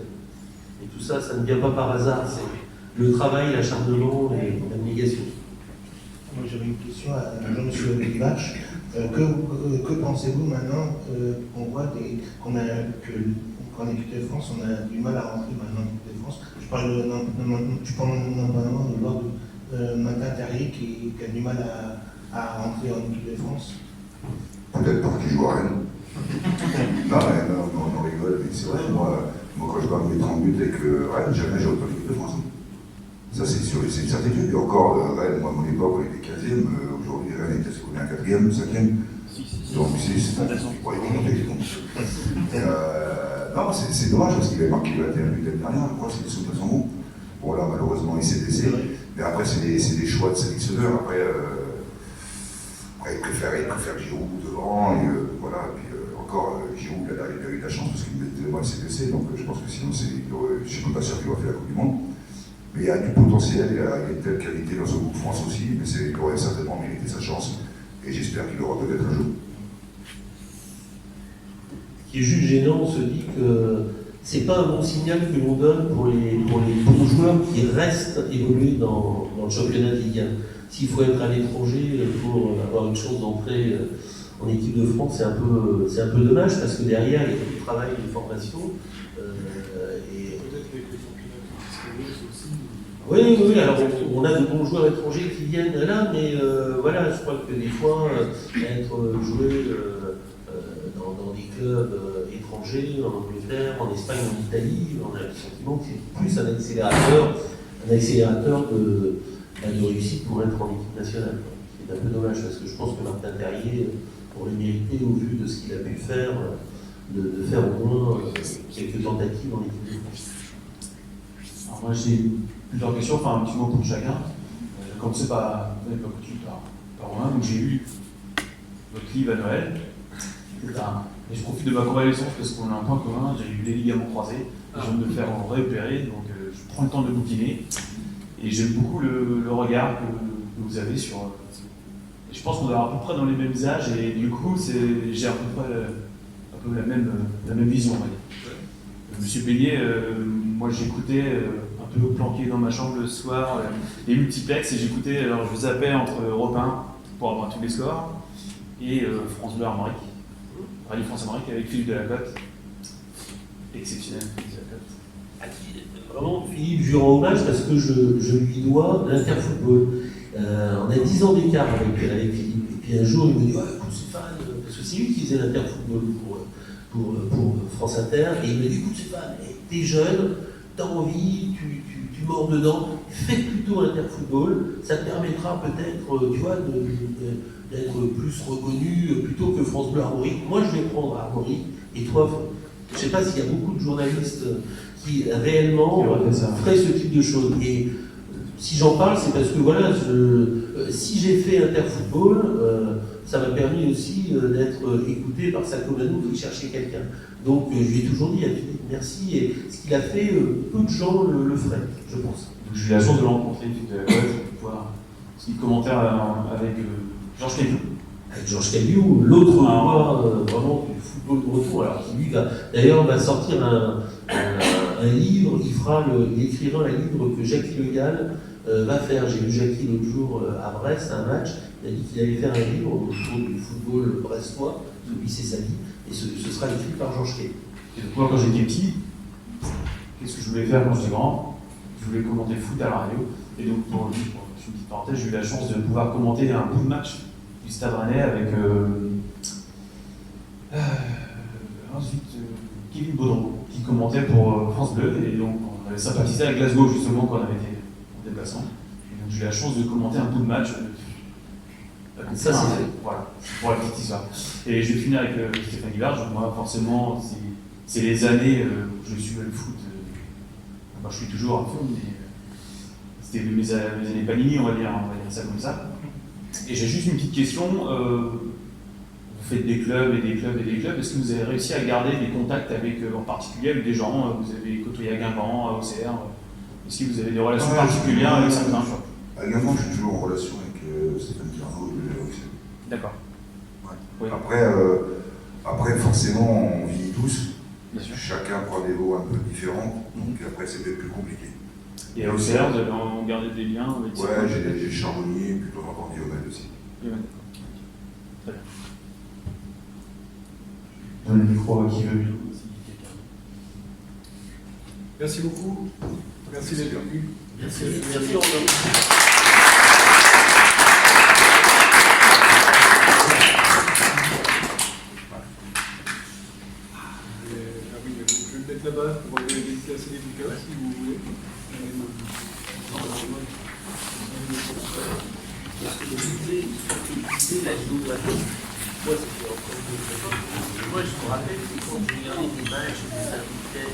Et tout ça, ça ne vient pas par hasard, c'est le travail, l'acharnement et l'abnégation. Moi, j'avais une question à Jean-Monsieur Livache. Que pensez-vous maintenant qu'on voit qu'en équipe de France, on a du mal à rentrer maintenant en équipe de France? Je parle notamment de joueur de Martin Terrier qui a du mal à rentrer en équipe de France. Peut-être parce qu'il joue à Rennes. Non, on rigole, mais c'est vrai, moi quand je parle de mes 30 buts avec Rennes, jamais j'aurais pas l'équipe de France. Ça, c'est sûr, c'est une certitude. Et encore, Rennes, moi, à mon époque, on était 15e. Aujourd'hui, Rennes était combien, 4e, 5e? Donc, 6. Bon, ils vont monter. Non, c'est dommage parce qu'il avait marqué 21 buts l'année dernière. Je crois que c'était sous son groupe. Bon, là, malheureusement, il s'est blessé. Mais après, c'est des choix de sélectionneurs. Après, il préfère Giroud devant. Et voilà. Puis encore, Giroud, il a eu de la chance parce qu'il s'est blessé. Donc, je pense que sinon, je ne suis pas sûr qu'il aurait fait la Coupe du Monde. Mais il y a du potentiel, il y a une telle qualité dans ce groupe France aussi, mais il aurait certainement mérité sa chance, et j'espère qu'il aura peut-être un jour. Ce qui est juste gênant, on se dit que c'est pas un bon signal que l'on donne pour les bons joueurs qui restent évoluer dans le championnat de Ligue 1. S'il faut être à l'étranger pour avoir une chance d'entrer en équipe de France, c'est un peu dommage parce que derrière, il y a tout le travail de formation. Peut-être avec les championnats qui aussi. Oui, alors on a de bons joueurs étrangers qui viennent là, mais voilà, je crois que des fois, être joué dans des clubs étrangers, en Angleterre, en Espagne, en Italie, on a le sentiment que c'est plus un accélérateur de réussite pour être en équipe nationale. C'est un peu dommage parce que je pense que Martin Terrier aurait mérité, au vu de ce qu'il a pu faire, de faire au moins quelques tentatives en équipe de France. Alors moi j'ai plusieurs questions, enfin un petit mot pour chacun. J'ai commencé par Romain, donc j'ai lu votre livre à Noël. Et je profite de ma convalescence parce qu'on a un point commun, j'ai eu des ligaments croisés, je viens de me faire réopérer, donc je prends le temps de le bouquiner. Et j'aime beaucoup le regard que vous avez sur. Et je pense qu'on doit avoir à peu près dans les mêmes âges, et du coup j'ai à peu près un peu la même vision, on va dire. Monsieur Beignet, moi j'écoutais un peu planqué dans ma chambre le soir, les multiplex, et j'écoutais, alors je zappais entre Europe 1 pour avoir tous les scores, et France Bleu Armorique, Radio France Armorique avec Philippe Delacote. Exceptionnel, Philippe Delacote. Vraiment, Philippe, je lui rends hommage parce que je lui dois l'Interfootball. On a 10 ans d'écart avec Philippe. Et puis un jour, il me dit écoute, Stéphane, parce que c'est lui qui faisait l'Interfootball pour France Inter, et il me dit écoute, Stéphane, t'es jeune, t'as envie, tu mords dedans, fais plutôt l'Interfootball, ça te permettra peut-être, tu vois, d'être plus reconnu plutôt que France Bleu Armorique. Moi, je vais prendre Armorique, et toi, je ne sais pas s'il y a beaucoup de journalistes qui réellement feraient ce type de choses. Et si j'en parle, c'est parce que voilà, si j'ai fait Interfootball, ça m'a permis aussi d'être écouté par Sacomano qui cherchait quelqu'un. Donc je lui ai toujours dit à Philippe merci, et ce qu'il a fait, peu de gens le feraient, je pense. Donc j'ai eu la chance de le rencontrer, Philippe Delacote, de pouvoir ce commentaire avec Georges Caillou. Avec Georges Caillou, l'autre roi vraiment du football de retour, alors qui lui va sortir un livre, il écrira un livre que Jackie Le Gall va faire. J'ai vu Jackie l'autre jour à Brest, un match, il a dit qu'il allait faire un livre autour du football brestois, lui c'est sa vie, et ce sera écrit par Georges Caillou. Et donc moi quand j'étais petit, qu'est-ce que je voulais faire quand j'étais grand? Je voulais commenter le foot à la radio, et donc pour une petite parenthèse, j'ai eu la chance de pouvoir commenter un bout de match du Stade Rennais avec ensuite Kevin Baudron qui commentait pour France Bleu, et donc on avait sympathisé à Glasgow justement quand on avait été en déplacement. Et donc j'ai eu la chance de commenter un bout de match. Ça c'est fait. Voilà, pour la petite histoire. Et je vais finir avec Stéphane Guivarch. Moi forcément, c'est les années où je suivais le foot. Moi je suis toujours à fond, mais c'était mes années Panini, on va dire ça comme ça. Et j'ai juste une petite question. Vous faites des clubs et des clubs et des clubs. Est-ce que vous avez réussi à garder des contacts avec, en particulier avec des gens? Vous avez côtoyé à Guingamp, à Auxerre. Est-ce que vous avez des relations particulières avec certains? À Guingamp, je suis toujours en relation avec Stéphane Guivarch de Auxerre. D'accord. Ouais. Oui. Après, forcément, on vit tous. Bien sûr. Chacun prend des lots un peu différents. Donc après, c'est peut-être plus compliqué. Et à Auxerre, vous avez gardé des liens avec Ouais, j'ai Charbonnier, plutôt encore Diomède aussi. Diomède. Très bien. Donne le micro à qui veut bien. Merci beaucoup. Merci d'être venu. Merci Romain. Oui, je vais me mettre là-bas pour aller dédicacer les bouquins si vous voulez. C'est la géographie. Moi, c'était encore une moi, je me rappelle que quand je regardais des matchs de Saint-Michel,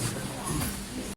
c'était